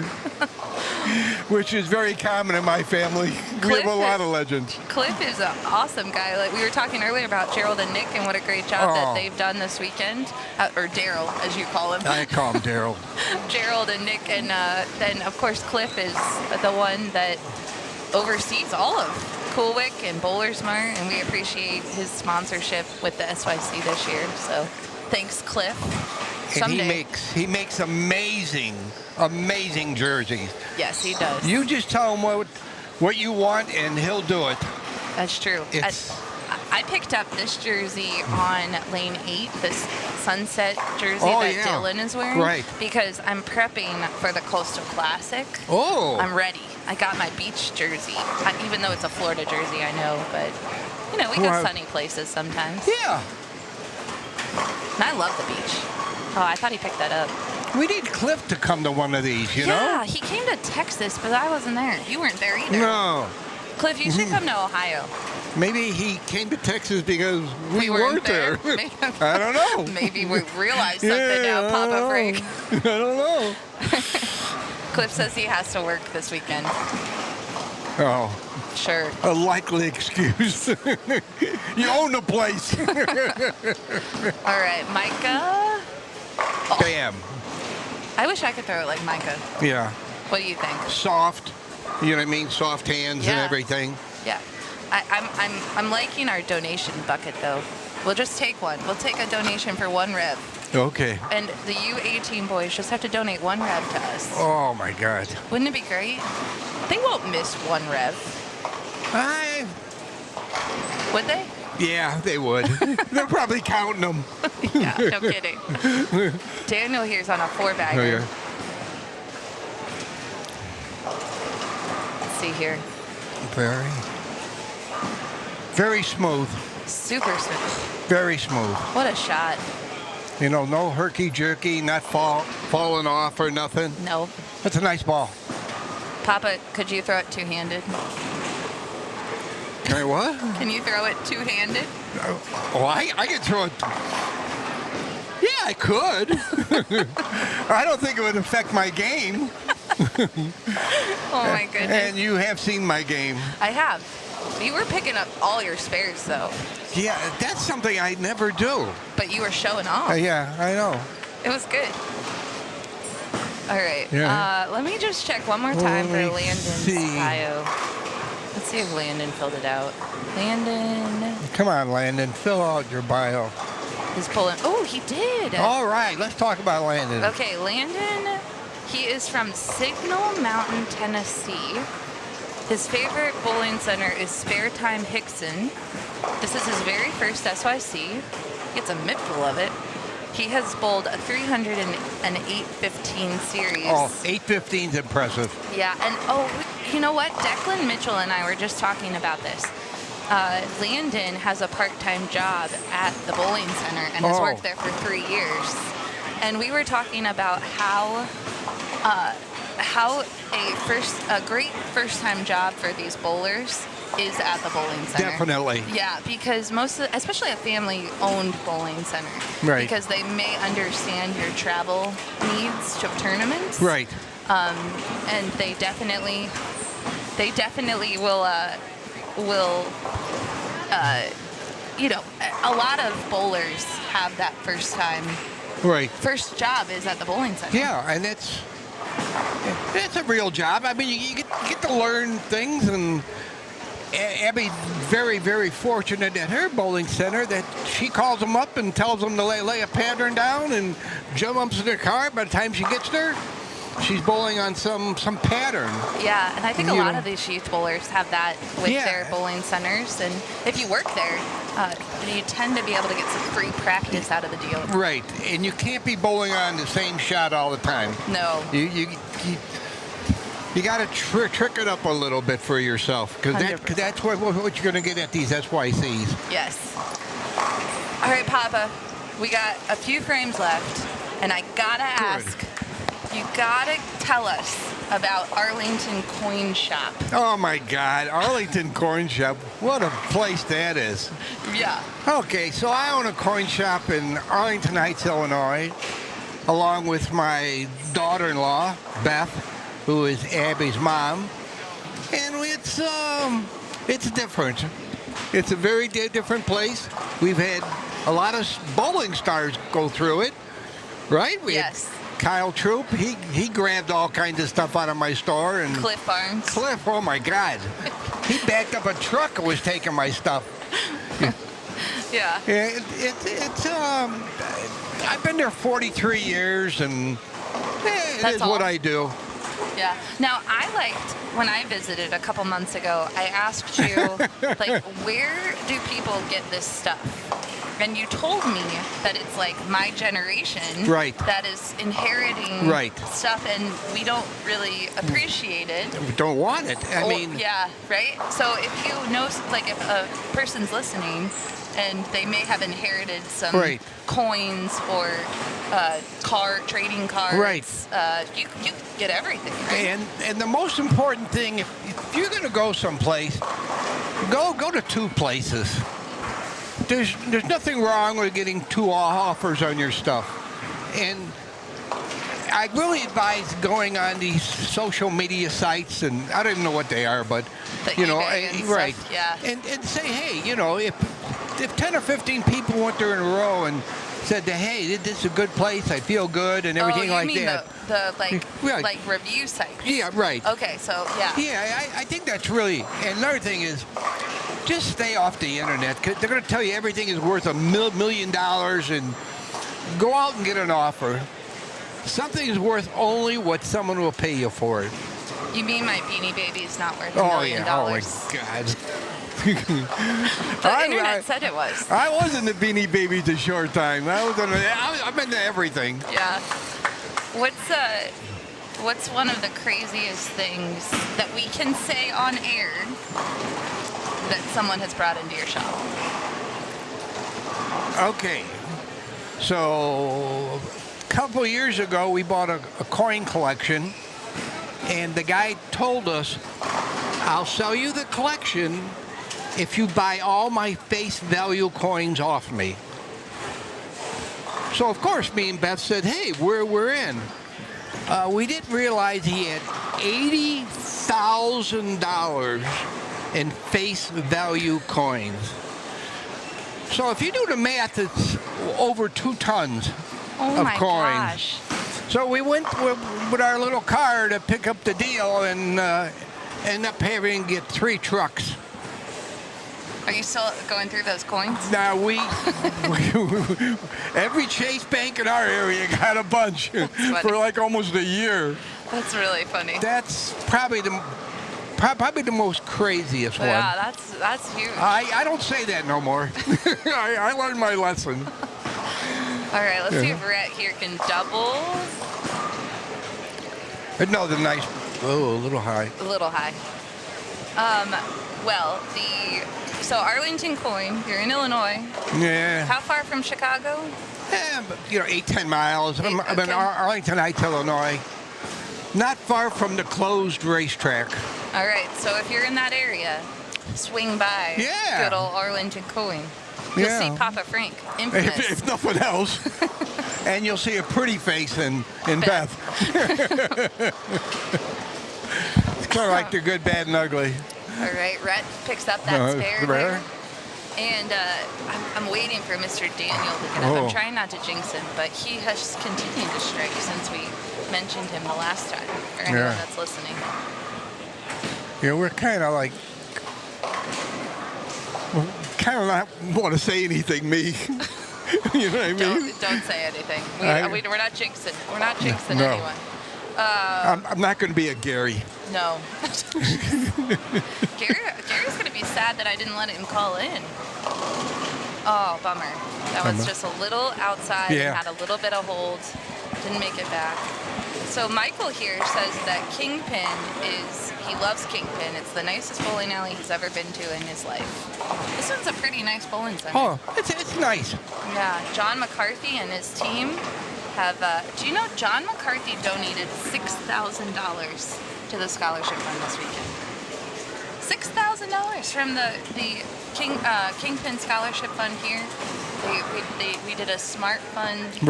Speaker 6: which is very common in my family. We have a lot of legends.
Speaker 2: Cliff is an awesome guy. Like we were talking earlier about Gerald and Nick and what a great job that they've done this weekend. Or Daryl, as you call him.
Speaker 6: I call him Daryl.
Speaker 2: Gerald and Nick, and then of course Cliff is the one that oversees all of Coolwick and Bowlersmart, and we appreciate his sponsorship with the SYC this year. So thanks, Cliff.
Speaker 6: And he makes amazing jerseys.
Speaker 2: Yes, he does.
Speaker 6: You just tell him what you want, and he'll do it.
Speaker 2: That's true. I picked up this jersey on lane 8, this sunset jersey that Dylan is wearing.
Speaker 6: Right.
Speaker 2: Because I'm prepping for the Coastal Classic.
Speaker 6: Oh.
Speaker 2: I'm ready. I got my beach jersey, even though it's a Florida jersey, I know, but you know, we go sunny places sometimes.
Speaker 6: Yeah.
Speaker 2: And I love the beach. Oh, I thought he picked that up.
Speaker 6: We need Cliff to come to one of these, you know?
Speaker 2: Yeah, he came to Texas, but I wasn't there. You weren't there either.
Speaker 6: No.
Speaker 2: Cliff, you should come to Ohio.
Speaker 6: Maybe he came to Texas because we
Speaker 2: weren't
Speaker 6: weren't there. I don't know.
Speaker 2: Maybe we realized something now, Papa Frank.
Speaker 6: I don't know.
Speaker 2: Cliff says he has to work this weekend.
Speaker 6: Oh.
Speaker 2: Sure.
Speaker 6: A likely excuse. You own the place.
Speaker 2: All right, Micah. Oh,
Speaker 6: Bam.
Speaker 2: I wish I could throw it like Micah.
Speaker 6: Yeah.
Speaker 2: What do you think?
Speaker 6: Soft. You know what I mean? Soft hands and everything.
Speaker 2: Yeah. I'm liking our donation bucket though. We'll just take one. We'll take a donation for 1 rev.
Speaker 6: Okay.
Speaker 2: And the U18 boys just have to donate 1 rev to us.
Speaker 6: Oh my God.
Speaker 2: Wouldn't it be great? They won't miss 1 rev. Would they?
Speaker 6: Yeah, they would. They're probably counting them.
Speaker 2: Yeah, no kidding. Daniel here's on a 4-bagger.
Speaker 6: Oh, yeah.
Speaker 2: Let's see here.
Speaker 6: Very smooth.
Speaker 2: Super smooth.
Speaker 6: Very smooth.
Speaker 2: What a shot.
Speaker 6: You know, no herky-jerky, not falling off or nothing.
Speaker 2: No.
Speaker 6: That's a nice ball.
Speaker 2: Papa, could you throw it two-handed?
Speaker 6: Can I what?
Speaker 2: Can you throw it two-handed?
Speaker 6: Oh, I can throw it. Yeah, I could. I don't think it would affect my game.
Speaker 2: Oh my goodness.
Speaker 6: And you have seen my game.
Speaker 2: I have. You were picking up all your spares though.
Speaker 6: Yeah, that's something I never do.
Speaker 2: But you were showing off.
Speaker 6: Yeah, I know.
Speaker 2: It was good. All right.
Speaker 6: Yeah.
Speaker 2: Let me just check one more time for
Speaker 6: Let me
Speaker 2: Landon's
Speaker 6: see.
Speaker 2: bio. Let's see if Landon filled it out. Landon
Speaker 6: Come on, Landon, fill out your bio.
Speaker 2: is pulling. Oh, he did.
Speaker 6: All right, let's talk about Landon.
Speaker 2: Okay, Landon, he is from Signal Mountain, Tennessee. His favorite bowling center is Spare Time Hickson. This is his very first SYC. He gets a mittful of it. He has bowled a 300 and an 815 series.
Speaker 6: Oh, 815 is impressive.
Speaker 2: Yeah, and you know what? Declan Mitchell and I were just talking about this. Landon has a part-time job at the bowling center and has worked there for 3 years. And we were talking about how a great first-time job for these bowlers is at the bowling center.
Speaker 6: Definitely.
Speaker 2: Yeah, because especially a family-owned bowling center,
Speaker 6: Right.
Speaker 2: because they may understand your travel needs to tournaments.
Speaker 6: Right.
Speaker 2: And they definitely will. A lot of bowlers have that
Speaker 6: Right.
Speaker 2: first job is at the bowling center.
Speaker 6: Yeah, and it's a real job. I mean, you get to learn things, and Abby's very, very fortunate at her bowling center that she calls them up and tells them to lay a pattern down and jump up to their car. By the time she gets there, she's bowling on some pattern.
Speaker 2: Yeah, and I think a
Speaker 6: You
Speaker 2: lot
Speaker 6: know.
Speaker 2: of these youth bowlers have that with
Speaker 6: Yeah.
Speaker 2: their bowling centers. And if you work there, you tend to be able to get some free practice out of the deal.
Speaker 6: Right, and you can't be bowling on the same shot all the time.
Speaker 2: No.
Speaker 6: You got to trick it up a little bit for yourself, because
Speaker 2: 100%.
Speaker 6: that's what you're going to get at these SYCs.
Speaker 2: Yes. All right, Papa, we got a few frames left, and I gotta ask, you gotta tell us about Arlington Coin Shop.
Speaker 6: Oh my God, Arlington Coin Shop, what a place that is.
Speaker 2: Yeah.
Speaker 6: Okay, so I own a coin shop in Arlington Heights, Illinois, along with my daughter-in-law, Beth, who is Abby's mom. And it's different. It's a very different place. We've had a lot of bowling stars go through it, right? We had
Speaker 2: Yes.
Speaker 6: Kyle Troop, he grabbed all kinds of stuff out of my store. And
Speaker 2: Cliff Barnes.
Speaker 6: Cliff, oh my God. He backed up a truck and was taking my stuff.
Speaker 2: Yeah.
Speaker 6: Yeah, I've been there 43 years, and it
Speaker 2: That's
Speaker 6: is
Speaker 2: all?
Speaker 6: what I do.
Speaker 2: Yeah. Now, I liked, when I visited a couple months ago, I asked you, like, where do people get this stuff? And you told me that it's like my generation
Speaker 6: Right.
Speaker 2: that is inheriting
Speaker 6: Right.
Speaker 2: stuff, and we don't really appreciate it.
Speaker 6: We don't want it. I mean,
Speaker 2: Yeah, right? So if you know, like if a person's listening and they may have inherited some
Speaker 6: Right.
Speaker 2: coins or trading cards,
Speaker 6: Right.
Speaker 2: You get everything, right?
Speaker 6: and the most important thing, if you're going to go someplace, go to two places. There's nothing wrong with getting two offers on your stuff. And I really advise going on these social media sites, and I don't even know what they are, but
Speaker 2: The
Speaker 6: you know,
Speaker 2: eBay and
Speaker 6: right?
Speaker 2: stuff, yeah.
Speaker 6: And say, hey, you know, if 10 or 15 people went there in a row and said, hey, this is a good place, I feel good, and everything
Speaker 2: you
Speaker 6: like
Speaker 2: mean
Speaker 6: that.
Speaker 2: the
Speaker 6: Right.
Speaker 2: like review sites.
Speaker 6: Yeah, right.
Speaker 2: Okay, so yeah.
Speaker 6: Yeah, I think that's really. And another thing is, just stay off the internet, 'cause they're going to tell you everything is worth $1 million, and go out and get an offer. Something is worth only what someone will pay you for it.
Speaker 2: You mean my Beanie Baby's not worth $1
Speaker 6: Oh
Speaker 2: million?
Speaker 6: yeah. Oh my God.
Speaker 2: The internet said it was.
Speaker 6: I was in the Beanie Babies a short time. I'm into everything.
Speaker 2: Yeah. What's one of the craziest things that we can say on air that someone has brought into your shop?
Speaker 6: Okay. So a couple years ago, we bought a coin collection, And the guy told us, I'll sell you the collection if you buy all my face value coins off me. So, of course, me and Beth said, hey, we're in. We didn't realize he had $80,000 in face value coins. So if you do the math, it's over 2 tons of
Speaker 2: my
Speaker 6: coins.
Speaker 2: gosh.
Speaker 6: So we went with our little car to pick up the deal and end up having to get 3 trucks.
Speaker 2: Are you still going through those coins?
Speaker 6: Now every Chase Bank in our area got a bunch for like almost a year.
Speaker 2: That's really funny.
Speaker 6: That's probably the most craziest one.
Speaker 2: Yeah, that's huge.
Speaker 6: I don't say that no more. I learned my lesson.
Speaker 2: All right, let's see if Rhett here can double.
Speaker 6: No, the nice. Oh, a little high.
Speaker 2: A little high. Well, so Arlington coin, you're in Illinois.
Speaker 6: Yeah.
Speaker 2: How far from Chicago?
Speaker 6: 8-10 miles. I'm in Arlington Heights, Illinois. Not far from the closed racetrack.
Speaker 2: All right, so if you're in that area, swing by good old Arlington coin. You'll see Papa Frank, infamous.
Speaker 6: If nothing else. And you'll see a pretty face in Beth. It's kind of like the good, bad, and ugly.
Speaker 2: All right, Rhett picks up that spare there. And I'm waiting for Mr. Daniel to get up. I'm trying not to jinx him, but he has continued to strike since we mentioned him the last time, or anyone that's listening.
Speaker 6: Yeah, we're kind of like, not want to say anything, me. You know what I mean?
Speaker 2: Don't say anything. We're not jinxing. We're not jinxing anyone.
Speaker 6: I'm not going to be a Gary.
Speaker 2: No. Gary's going to be sad that I didn't let him call in. Oh, bummer. That was just a little outside and had a little bit of hold. Didn't make it back. So Michael here says that Kingpin he loves Kingpin. It's the nicest bowling alley he's ever been to in his life. This one's a pretty nice bowling center.
Speaker 6: Oh, it's nice.
Speaker 2: Yeah, John McCarthy and his team have, do you know John McCarthy donated $6,000 to the scholarship fund this weekend? $6,000 from the Kingpin Scholarship Fund here. We did a Smart Fund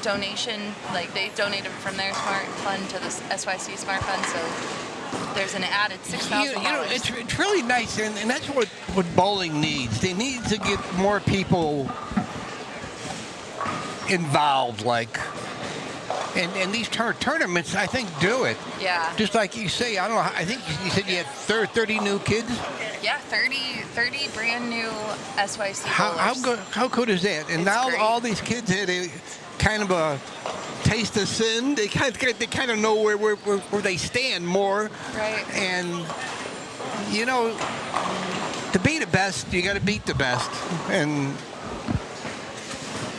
Speaker 2: donation. Like they donated from their Smart Fund to the SYC Smart Fund. So there's an added $6,000.
Speaker 6: It's really nice, and that's what bowling needs. They need to get more people involved, and these tournaments, I think, do it.
Speaker 2: Yeah.
Speaker 6: Just like you say, I don't know, I think you said you had 30 new kids?
Speaker 2: Yeah, 30 brand new SYC bowlers.
Speaker 6: How good is that? And
Speaker 2: it's
Speaker 6: now
Speaker 2: great.
Speaker 6: all these kids had a kind of a taste of sin. They kind of know where they stand more. Right. And, to be the best, you got to beat the best. And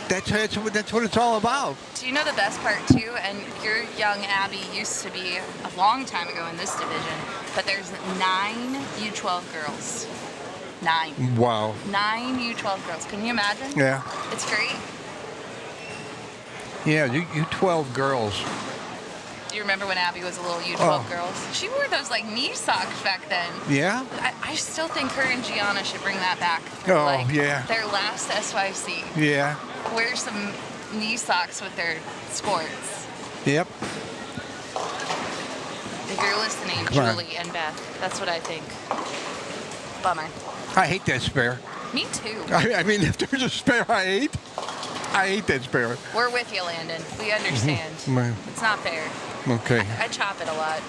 Speaker 6: that's what it's all about.
Speaker 2: Do you know the best part too? And your young Abby used to be a long time ago in this division, but there's 9 U12 girls. 9.
Speaker 6: Wow.
Speaker 2: 9 U12 girls. Can you imagine?
Speaker 6: Yeah.
Speaker 2: It's great.
Speaker 6: Yeah, U12 girls.
Speaker 2: Do you remember when Abby was a little U12 girl? She wore those knee socks back then.
Speaker 6: Yeah?
Speaker 2: I still think her and Gianna should bring that back. Their last SYC.
Speaker 6: Yeah.
Speaker 2: Wear some knee socks with their sports.
Speaker 6: Yep.
Speaker 2: If you're listening, Julie and Beth, that's what I think. Bummer.
Speaker 6: I hate that spare.
Speaker 2: Me too.
Speaker 6: I mean, if there's a spare I hate that spare.
Speaker 2: We're with you, Landon. We understand.
Speaker 6: Mm-hmm.
Speaker 2: It's not fair.
Speaker 6: Okay.
Speaker 2: I chop it a lot.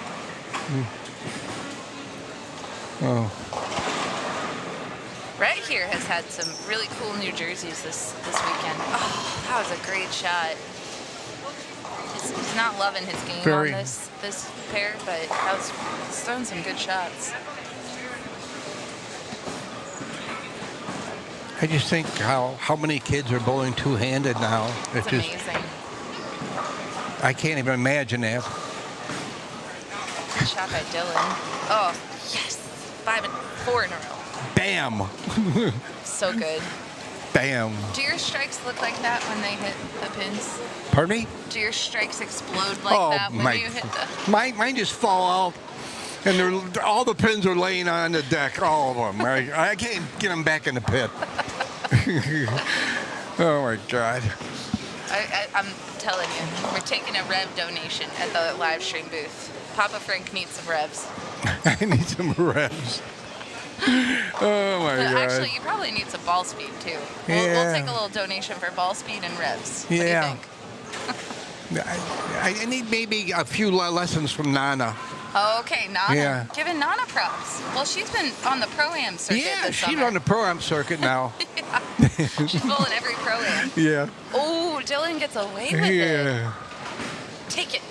Speaker 6: Oh.
Speaker 2: Rhett here has had some really cool new jerseys this weekend. Oh, that was a great shot. He's not loving his game on this pair, but he's throwing some good shots.
Speaker 6: I just think how many kids are bowling two-handed now.
Speaker 2: It's amazing.
Speaker 6: I can't even imagine that.
Speaker 2: Good shot by Dylan. Oh, yes. 4 in a row.
Speaker 6: Bam.
Speaker 2: So good.
Speaker 6: Bam.
Speaker 2: Do your strikes look like that when they hit the pins?
Speaker 6: Pardon me?
Speaker 2: Do your strikes explode like that when you hit the...
Speaker 6: Mine just fall out, and all the pins are laying on the deck, all of them. I can't get them back in the pit. Oh my God.
Speaker 2: I'm telling you, we're taking a Rev donation at the live stream booth. Papa Frank needs some Revs.
Speaker 6: I need some revs. Oh my God.
Speaker 2: Actually, you probably need some ball speed too. We'll take a little donation for ball speed and Revs. What
Speaker 6: Yeah.
Speaker 2: do you think?
Speaker 6: I need maybe a few lessons from Nana.
Speaker 2: Okay, Nana.
Speaker 6: Yeah.
Speaker 2: Giving Nana props. Well, she's been on the Pro-Am circuit
Speaker 6: Yeah,
Speaker 2: this
Speaker 6: she's
Speaker 2: summer.
Speaker 6: on the Pro-Am circuit now.
Speaker 2: She's bowling every Pro-Am.
Speaker 6: Yeah.
Speaker 2: Oh, Dylan gets away with it.
Speaker 6: Yeah.
Speaker 2: Take it.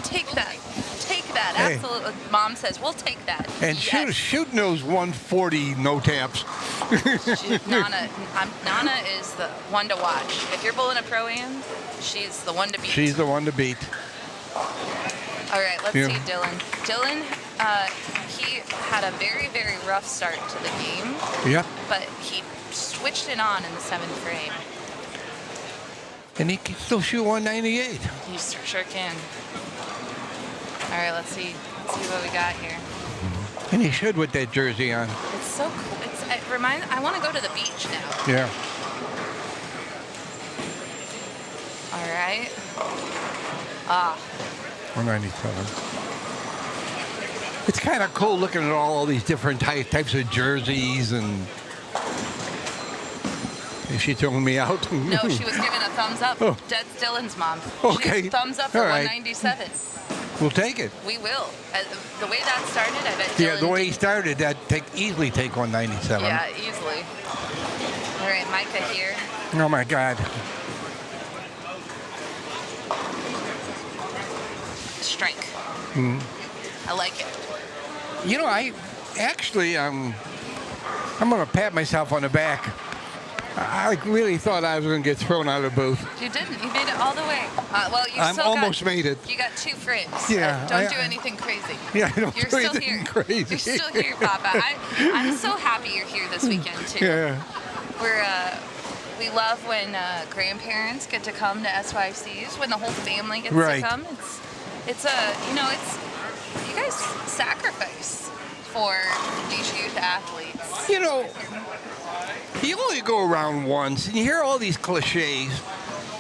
Speaker 2: Take that. Take that.
Speaker 6: Hey.
Speaker 2: Absolutely. Mom says, we'll take that.
Speaker 6: And
Speaker 2: Yes.
Speaker 6: shooting those 140 no taps.
Speaker 2: Nana is the one to watch. If you're bowling a Pro-Am, she's the one to beat.
Speaker 6: She's the one to beat.
Speaker 2: All right, let's
Speaker 6: Yeah.
Speaker 2: see Dylan. Dylan, he had a very, very rough start to the game,
Speaker 6: Yep.
Speaker 2: but he switched it on in the 7th frame.
Speaker 6: And he can still shoot 198.
Speaker 2: He sure can. All right, let's see what we got here.
Speaker 6: And he should with that jersey on.
Speaker 2: It's so cool. I want to go to the beach now.
Speaker 6: Yeah.
Speaker 2: All right. Ah,
Speaker 6: 197. It's kind of cool looking at all these different types of jerseys, and is she throwing me out?
Speaker 2: no, she was giving a thumbs up.
Speaker 6: Oh.
Speaker 2: That's Dylan's mom.
Speaker 6: Okay.
Speaker 2: She's thumbs up for
Speaker 6: All right.
Speaker 2: 197.
Speaker 6: We'll take it.
Speaker 2: We will. The way that started, I bet Dylan
Speaker 6: Yeah, the way he started, that easily take 197.
Speaker 2: Yeah, easily. All right, Micah here.
Speaker 6: Oh my God.
Speaker 2: Strike. I like it.
Speaker 6: You know, I actually, I'm going to pat myself on the back. I really thought I was going to get thrown out of the booth.
Speaker 2: You didn't. You made it all the way. Well, you
Speaker 6: I'm
Speaker 2: still
Speaker 6: almost made it.
Speaker 2: You got 2 frames.
Speaker 6: Yeah,
Speaker 2: Don't do anything crazy.
Speaker 6: Yeah, I don't
Speaker 2: You're
Speaker 6: do
Speaker 2: still
Speaker 6: anything
Speaker 2: here.
Speaker 6: crazy.
Speaker 2: You're still here, Papa. I'm so happy you're here this weekend too.
Speaker 6: Yeah.
Speaker 2: We love when grandparents get to come to SYCs, when the whole family gets
Speaker 6: Right.
Speaker 2: to come. It's you guys sacrifice for these youth athletes.
Speaker 6: You know, you only go around once, and you hear all these cliches,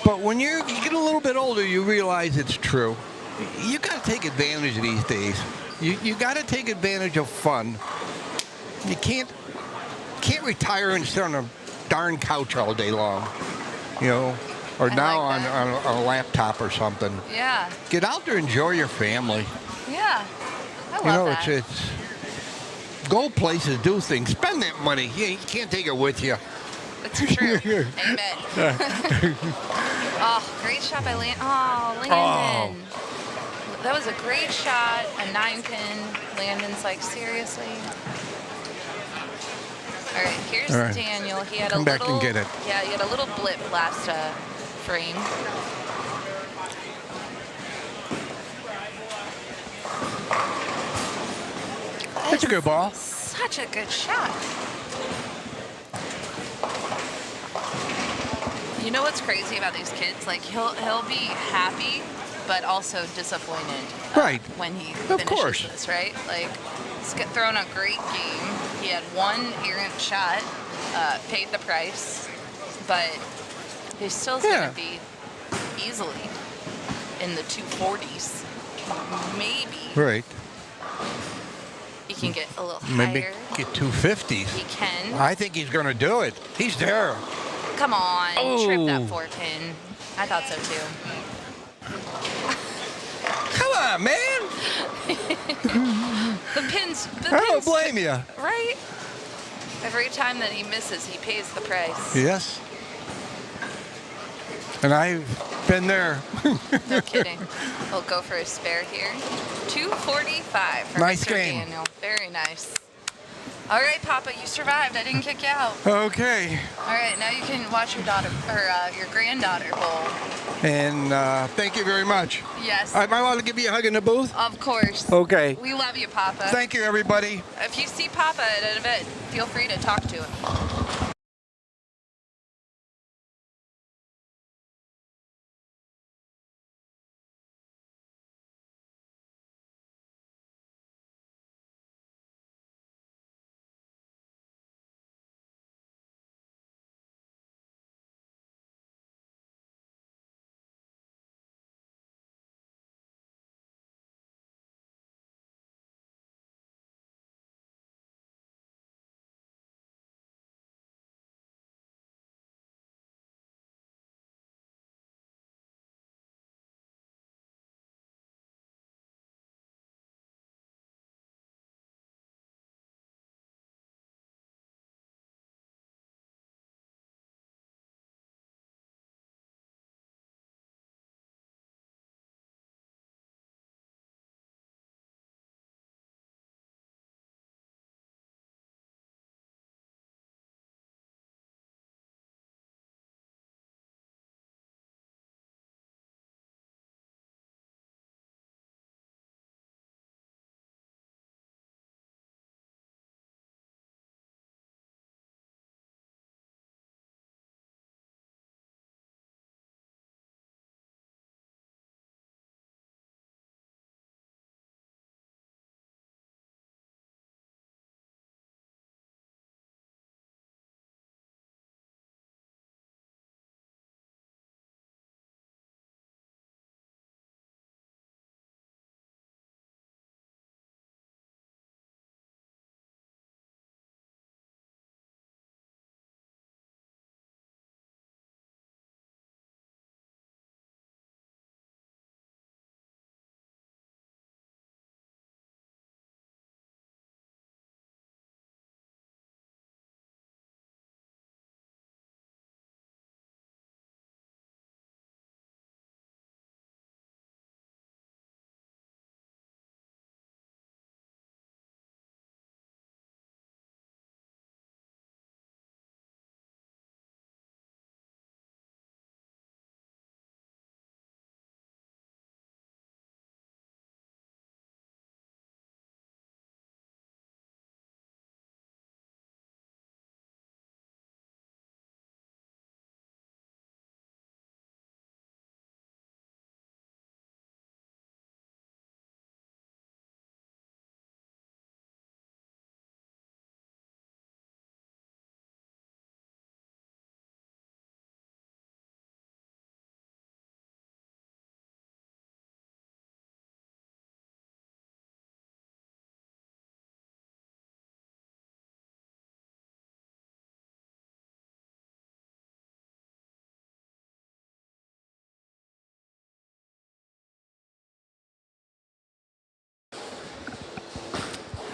Speaker 6: but when you get a little bit older, you realize it's true. You got to take advantage of these days. You got to take advantage of fun. You can't retire and sit on a darn couch all day long, you know, or
Speaker 2: I
Speaker 6: now
Speaker 2: like
Speaker 6: on a laptop or something.
Speaker 2: Yeah.
Speaker 6: Get out there, enjoy your family.
Speaker 2: Yeah. I love
Speaker 6: You know,
Speaker 2: that.
Speaker 6: it's go places, do things, spend that money. You can't take it with you.
Speaker 2: It's true. Amen. Oh, great shot by Landon. Oh, Landon. That was a great shot. A 9-pin. Landon's like, seriously? All right, here's
Speaker 6: All right.
Speaker 2: Daniel. He had
Speaker 6: Come
Speaker 2: a
Speaker 6: back
Speaker 2: little.
Speaker 6: and get it.
Speaker 2: Yeah, he had a little blip last frame.
Speaker 6: That's a good ball.
Speaker 2: Such a good shot. You know what's crazy about these kids? Like he'll be happy, but also disappointed.
Speaker 6: Right.
Speaker 2: When he
Speaker 6: Of
Speaker 2: finishes
Speaker 6: course.
Speaker 2: this, right? Like he's thrown a great game. He had one errant shot, paid the price, but he still's
Speaker 6: Yeah.
Speaker 2: gonna be easily in the 240s. Maybe
Speaker 6: Right.
Speaker 2: he can get a little
Speaker 6: Maybe
Speaker 2: higher.
Speaker 6: get 250s.
Speaker 2: He can.
Speaker 6: I think he's going to do it. He's there.
Speaker 2: Come on, trip
Speaker 6: Oh.
Speaker 2: that 4-pin. I thought so too.
Speaker 6: Come on, man.
Speaker 2: The pins.
Speaker 6: I don't blame you.
Speaker 2: Right? Every time that he misses, he pays the price.
Speaker 6: Yes. And I've been there.
Speaker 2: No kidding. We'll go for a spare here. 245 for
Speaker 6: Nice
Speaker 2: Mr.
Speaker 6: game.
Speaker 2: Daniel. Very nice. All right, Papa, you survived. I didn't kick you out.
Speaker 6: Okay.
Speaker 2: All right, now you can watch your daughter or your granddaughter bowl.
Speaker 6: And thank you very much.
Speaker 2: Yes.
Speaker 6: Am I allowed to give you a hug in the booth?
Speaker 2: Of course.
Speaker 6: Okay.
Speaker 2: We love you, Papa.
Speaker 6: Thank you, everybody.
Speaker 2: If you see Papa at an event, feel free to talk to him.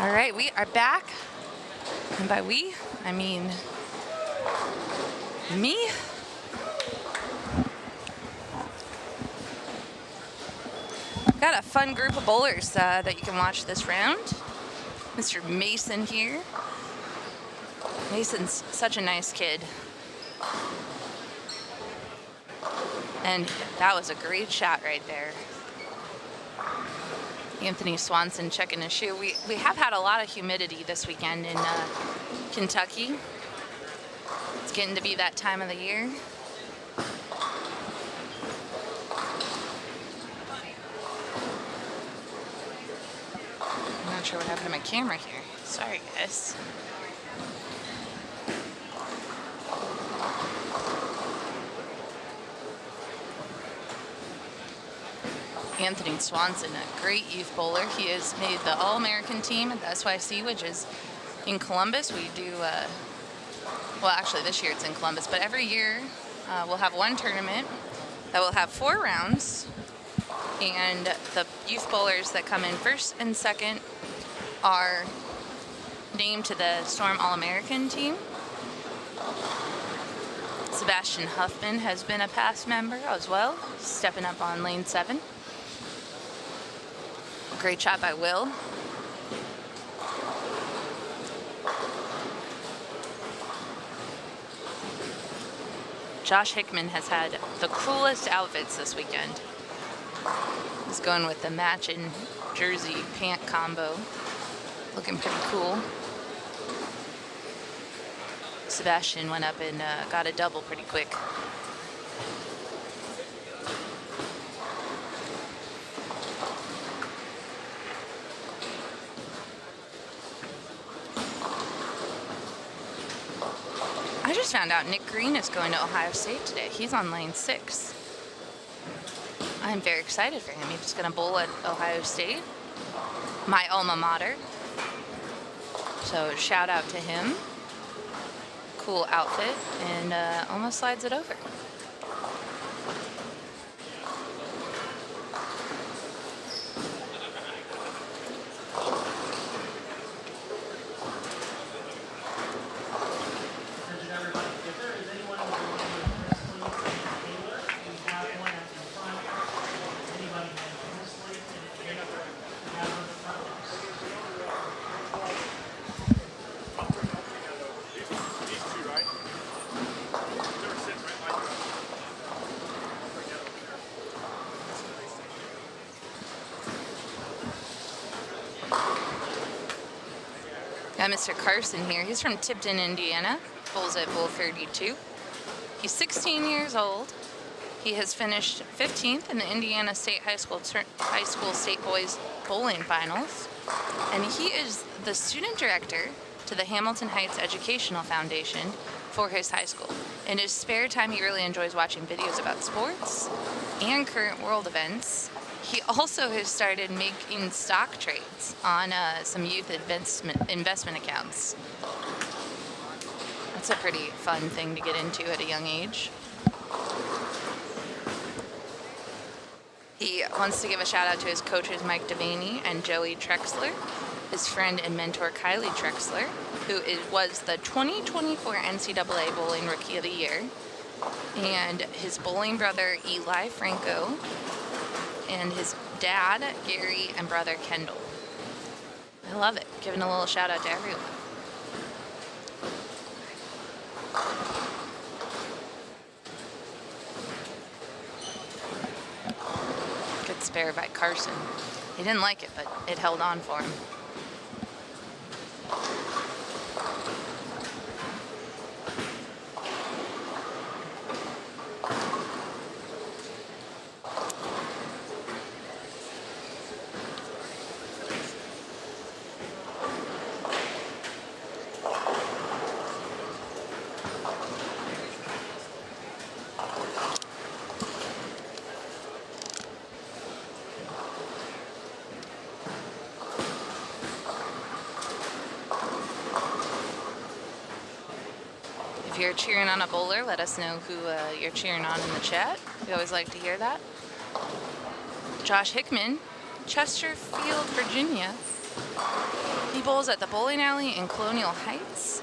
Speaker 2: All right, we are back. And by we, I mean me. Got a fun group of bowlers that you can watch this round. Mr. Mason here. Mason's such a nice kid. And that was a great shot right there. Anthony Swanson checking his shoe. We have had a lot of humidity this weekend in Kentucky. It's getting to be that time of the year. I'm not sure what happened to my camera here. Sorry, guys. Anthony Swanson, a great youth bowler. He has made the All-American team at the SYC, which is in Columbus. We do, well, actually this year it's in Columbus, but every year we'll have one tournament that will have 4 rounds, and the youth bowlers that come in first and second are named to the Storm All-American team. Sebastian Huffman has been a past member as well, stepping up on lane 7. Great shot by Will. Josh Hickman has had the coolest outfits this weekend. He's going with the matching jersey pant combo. Looking pretty cool. Sebastian went up and got a double pretty quick. I just found out Nick Green is going to Ohio State today. He's on lane 6. I'm very excited for him. He's going to bowl at Ohio State, my alma mater. So shout out to him. Cool outfit, and almost slides it over. Got Mr. Carson here. He's from Tipton, Indiana. Bowls at Bowl 32. He's 16 years old. He has finished 15th in the Indiana State High School State Boys Bowling Finals. And he is the student director to the Hamilton Heights Educational Foundation for his high school. In his spare time, he really enjoys watching videos about sports and current world events. He also has started making stock trades on some youth investment accounts. That's a pretty fun thing to get into at a young age. He wants to give a shout out to his coaches Mike Devaney and Joey Trexler, his friend and mentor Kylie Trexler, who was the 2024 NCAA Bowling Rookie of the Year, and his bowling brother Eli Franco, and his dad, Gary, and brother, Kendall. I love it. Giving a little shout out to everyone. Good spare by Carson. He didn't like it, but it held on for him. If you're cheering on a bowler, let us know who you're cheering on in the chat. We always like to hear that. Josh Hickman, Chesterfield, Virginia. He bowls at the bowling alley in Colonial Heights.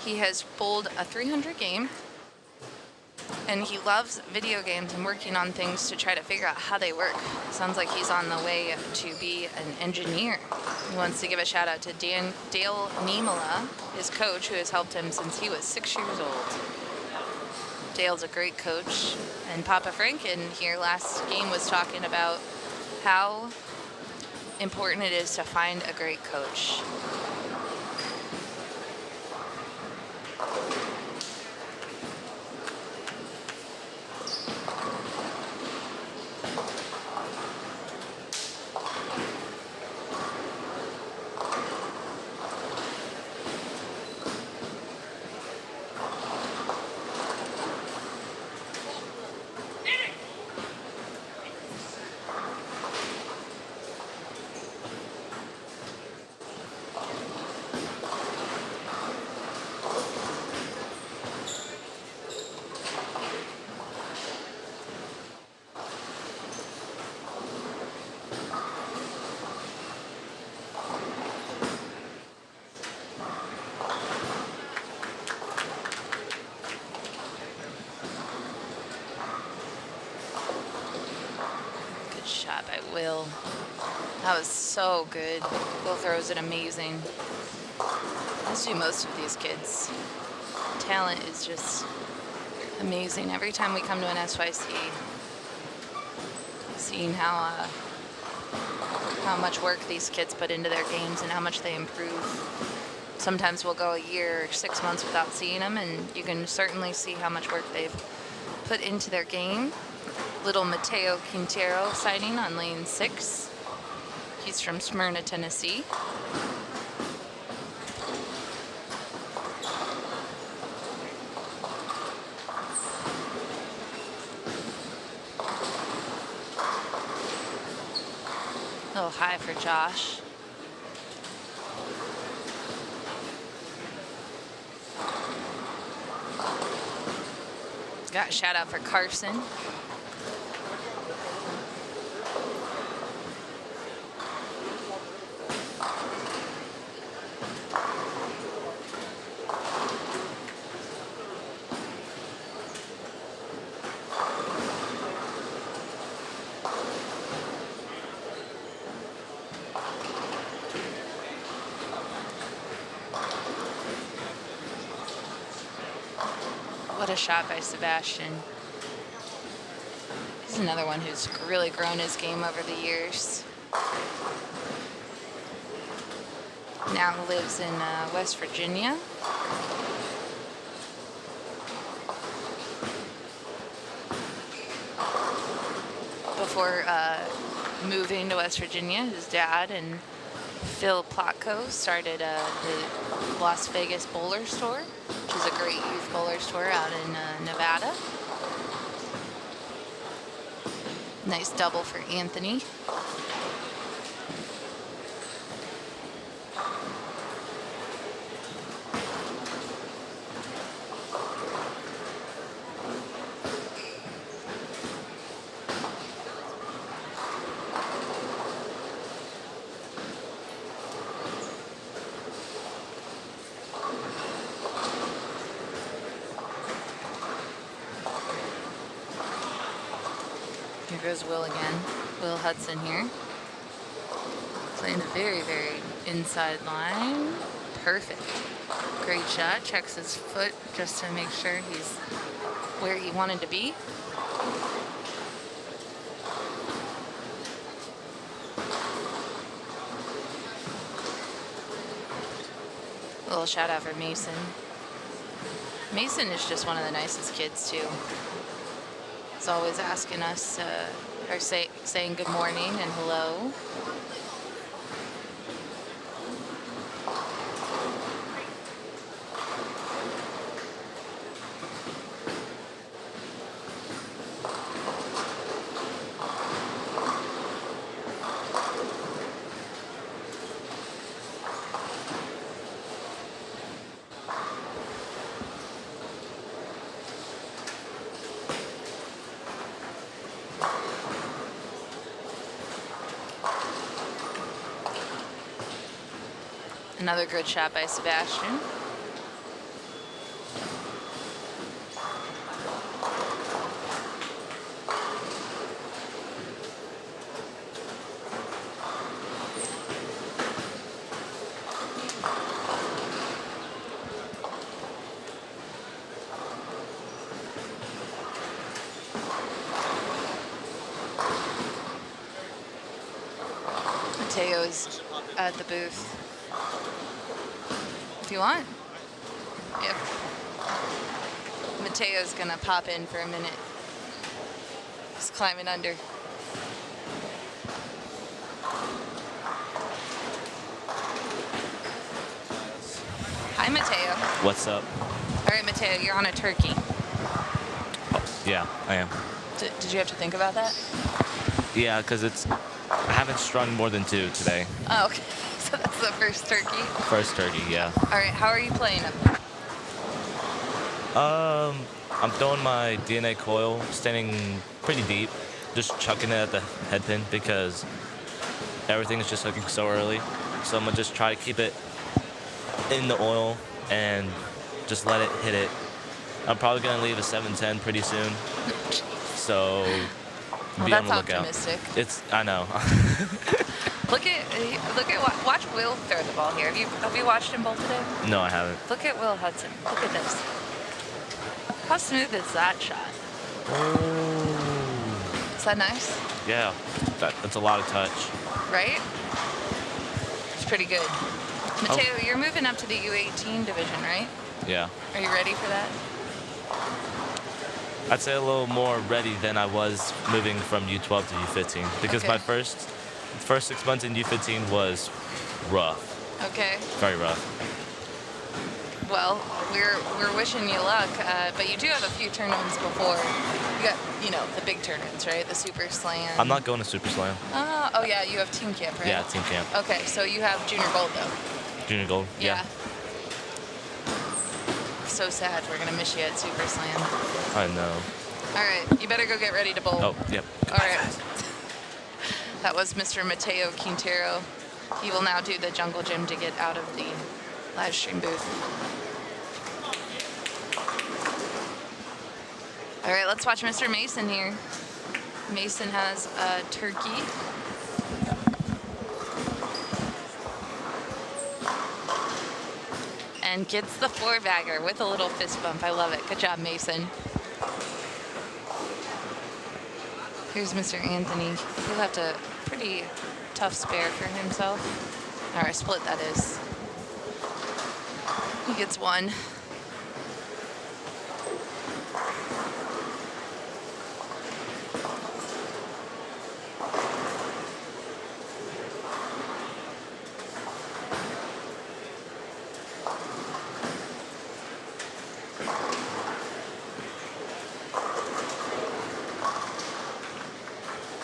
Speaker 2: He has bowled a 300 game, and he loves video games and working on things to try to figure out how they work. Sounds like he's on the way to be an engineer. He wants to give a shout out to Dale Niemela, his coach, who has helped him since he was 6 years old. Dale's a great coach, and Papa Frank in here last game was talking about how important it is to find a great coach. Shot by Will. That was so good. Will throws it amazing. As do most of these kids. Talent is just amazing. Every time we come to an SYC, seeing how much work these kids put into their games and how much they improve. Sometimes we'll go a year or 6 months without seeing them, and you can certainly see how much work they've put into their game. Little Mateo Quintero sighting on lane 6. He's from Smyrna, Tennessee. A little high for Josh. Got a shout out for Carson. What a shot by Sebastian. He's another one who's really grown his game over the years. Now lives in West Virginia. Before moving to West Virginia, his dad and Phil Plotko started the Las Vegas Bowler Store, which is a great youth bowler store out in Nevada. Nice double for Anthony. Here goes Will again. Will Hudson here. Playing a very, very inside line. Perfect. Great shot. Checks his foot just to make sure he's where he wanted to be. A little shout out for Mason. Mason is just one of the nicest kids too. He's always asking us, or saying good morning and hello. Another good shot by Sebastian. Mateo's at the booth. If you want. Yep. Mateo's gonna pop in for a minute. He's climbing under. Hi, Mateo.
Speaker 7: What's up?
Speaker 2: All right, Mateo, you're on a turkey.
Speaker 7: Yeah, I am.
Speaker 2: Did you have to think about that?
Speaker 7: Yeah, because I haven't strung more than 2 today.
Speaker 2: Oh, okay. So that's the first turkey.
Speaker 7: First turkey, yeah.
Speaker 2: All right, how are you playing them?
Speaker 7: I'm throwing my DNA coil, standing pretty deep, just chucking it at the head pin because everything is just hooking so early. So I'm gonna just try to keep it in the oil and just let it hit it. I'm probably gonna leave a 710 pretty soon. So
Speaker 2: Well,
Speaker 7: be on
Speaker 2: that's
Speaker 7: the lookout.
Speaker 2: optimistic.
Speaker 7: I know.
Speaker 2: Watch Will throw the ball here. Have you watched him bowl today?
Speaker 7: No, I haven't.
Speaker 2: Look at Will Hudson. Look at this. How smooth is that shot? Is that nice?
Speaker 7: Yeah, that's a lot of touch.
Speaker 2: Right? It's pretty good. Mateo, you're moving up to the U18 division, right?
Speaker 7: Yeah.
Speaker 2: Are you ready for that?
Speaker 7: I'd say a little more ready than I was moving from U12 to U15 because
Speaker 2: Okay.
Speaker 7: my first 6 months in U15 was rough,
Speaker 2: Okay.
Speaker 7: very rough.
Speaker 2: Well, we're wishing you luck, but you do have a few tournaments before. You got, the big tournaments, right? The Super Slam.
Speaker 7: I'm not going to Super Slam.
Speaker 2: Oh yeah, you have team camp, right?
Speaker 7: Yeah, team camp,
Speaker 2: Okay, so you have junior gold though.
Speaker 7: junior gold. Yeah.
Speaker 2: So sad. We're gonna miss you at Super Slam.
Speaker 7: I know.
Speaker 2: All right, you better go get ready to bowl.
Speaker 7: Oh, yep.
Speaker 2: All right. That was Mr. Mateo Quintero. He will now do the jungle gym to get out of the live stream booth. All right, let's watch Mr. Mason here. Mason has a turkey. And gets the 4-bagger with a little fist bump. I love it. Good job, Mason. Here's Mr. Anthony. He left a pretty tough spare for himself. Or a split, that is. He gets 1.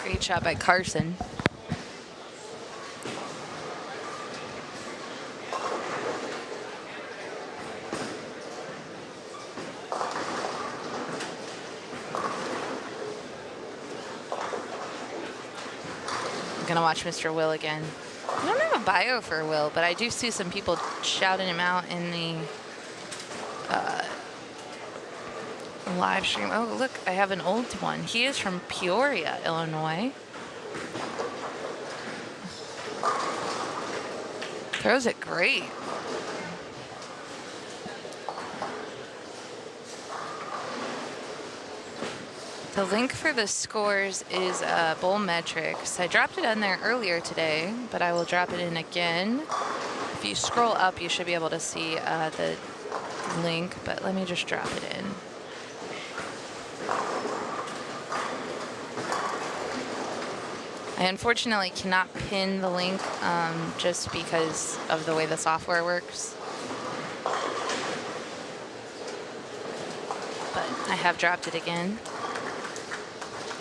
Speaker 2: Great shot by Carson. I'm gonna watch Mr. Will again. I don't have a bio for Will, but I do see some people shouting him out in the live stream. Oh, look, I have an old one. He is from Peoria, Illinois. Throws it great. The link for the scores is Bowl Metrics. I dropped it in there earlier today, but I will drop it in again. If you scroll up, you should be able to see the link, but let me just drop it in. I unfortunately cannot pin the link just because of the way the software works. But I have dropped it again.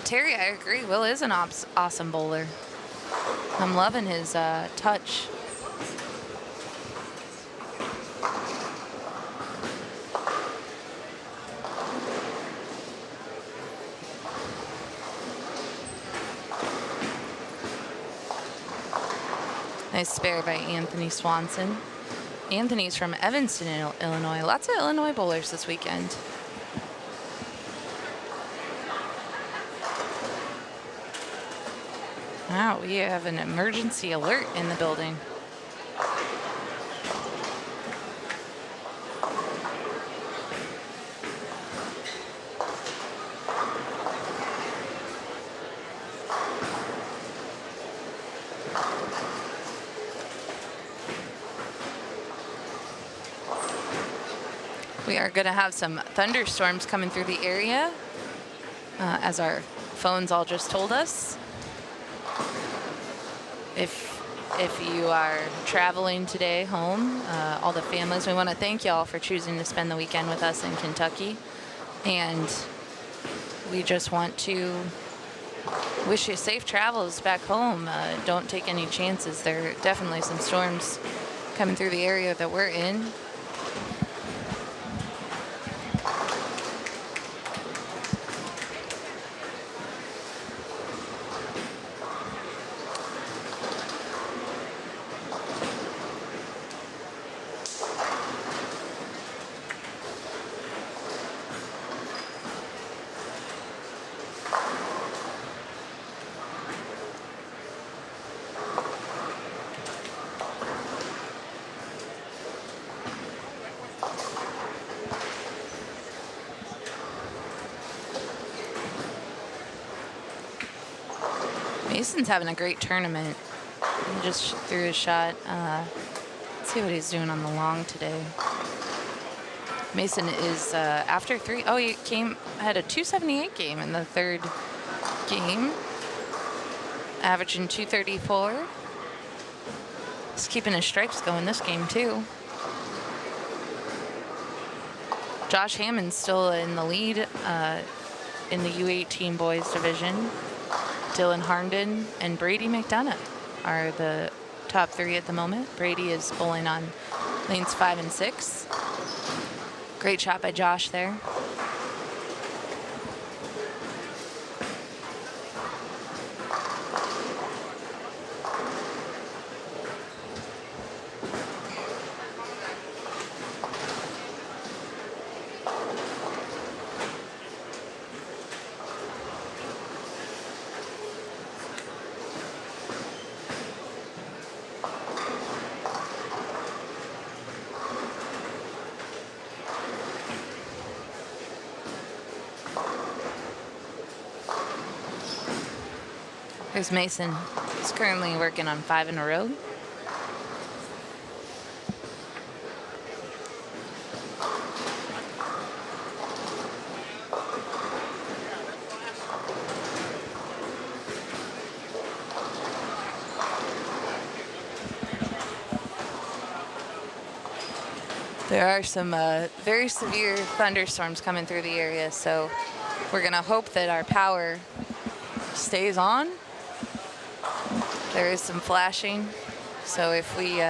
Speaker 2: Terry, I agree. Will is an awesome bowler. I'm loving his touch. Nice spare by Anthony Swanson. Anthony's from Evanston, Illinois. Lots of Illinois bowlers this weekend. Wow, we have an emergency alert in the building. We are going to have some thunderstorms coming through the area, as our phones all just told us. If you are traveling today home, all the families, we want to thank y'all for choosing to spend the weekend with us in Kentucky. And we just want to wish you safe travels back home. Don't take any chances. There are definitely some storms coming through the area that we're in. Mason's having a great tournament. He just threw a shot. Let's see what he's doing on the long today. Mason is after 3. Oh, he had a 278 game in the third game, averaging 234. He's keeping his strikes going this game too. Josh Hammond's still in the lead in the U18 boys division. Dylan Harnden and Brady McDonough are the top 3 at the moment. Brady is bowling on lanes 5 and 6. Great shot by Josh there. Here's Mason. He's currently working on 5 in a row. There are some very severe thunderstorms coming through the area, so we're going to hope that our power stays on. There is some flashing, so if we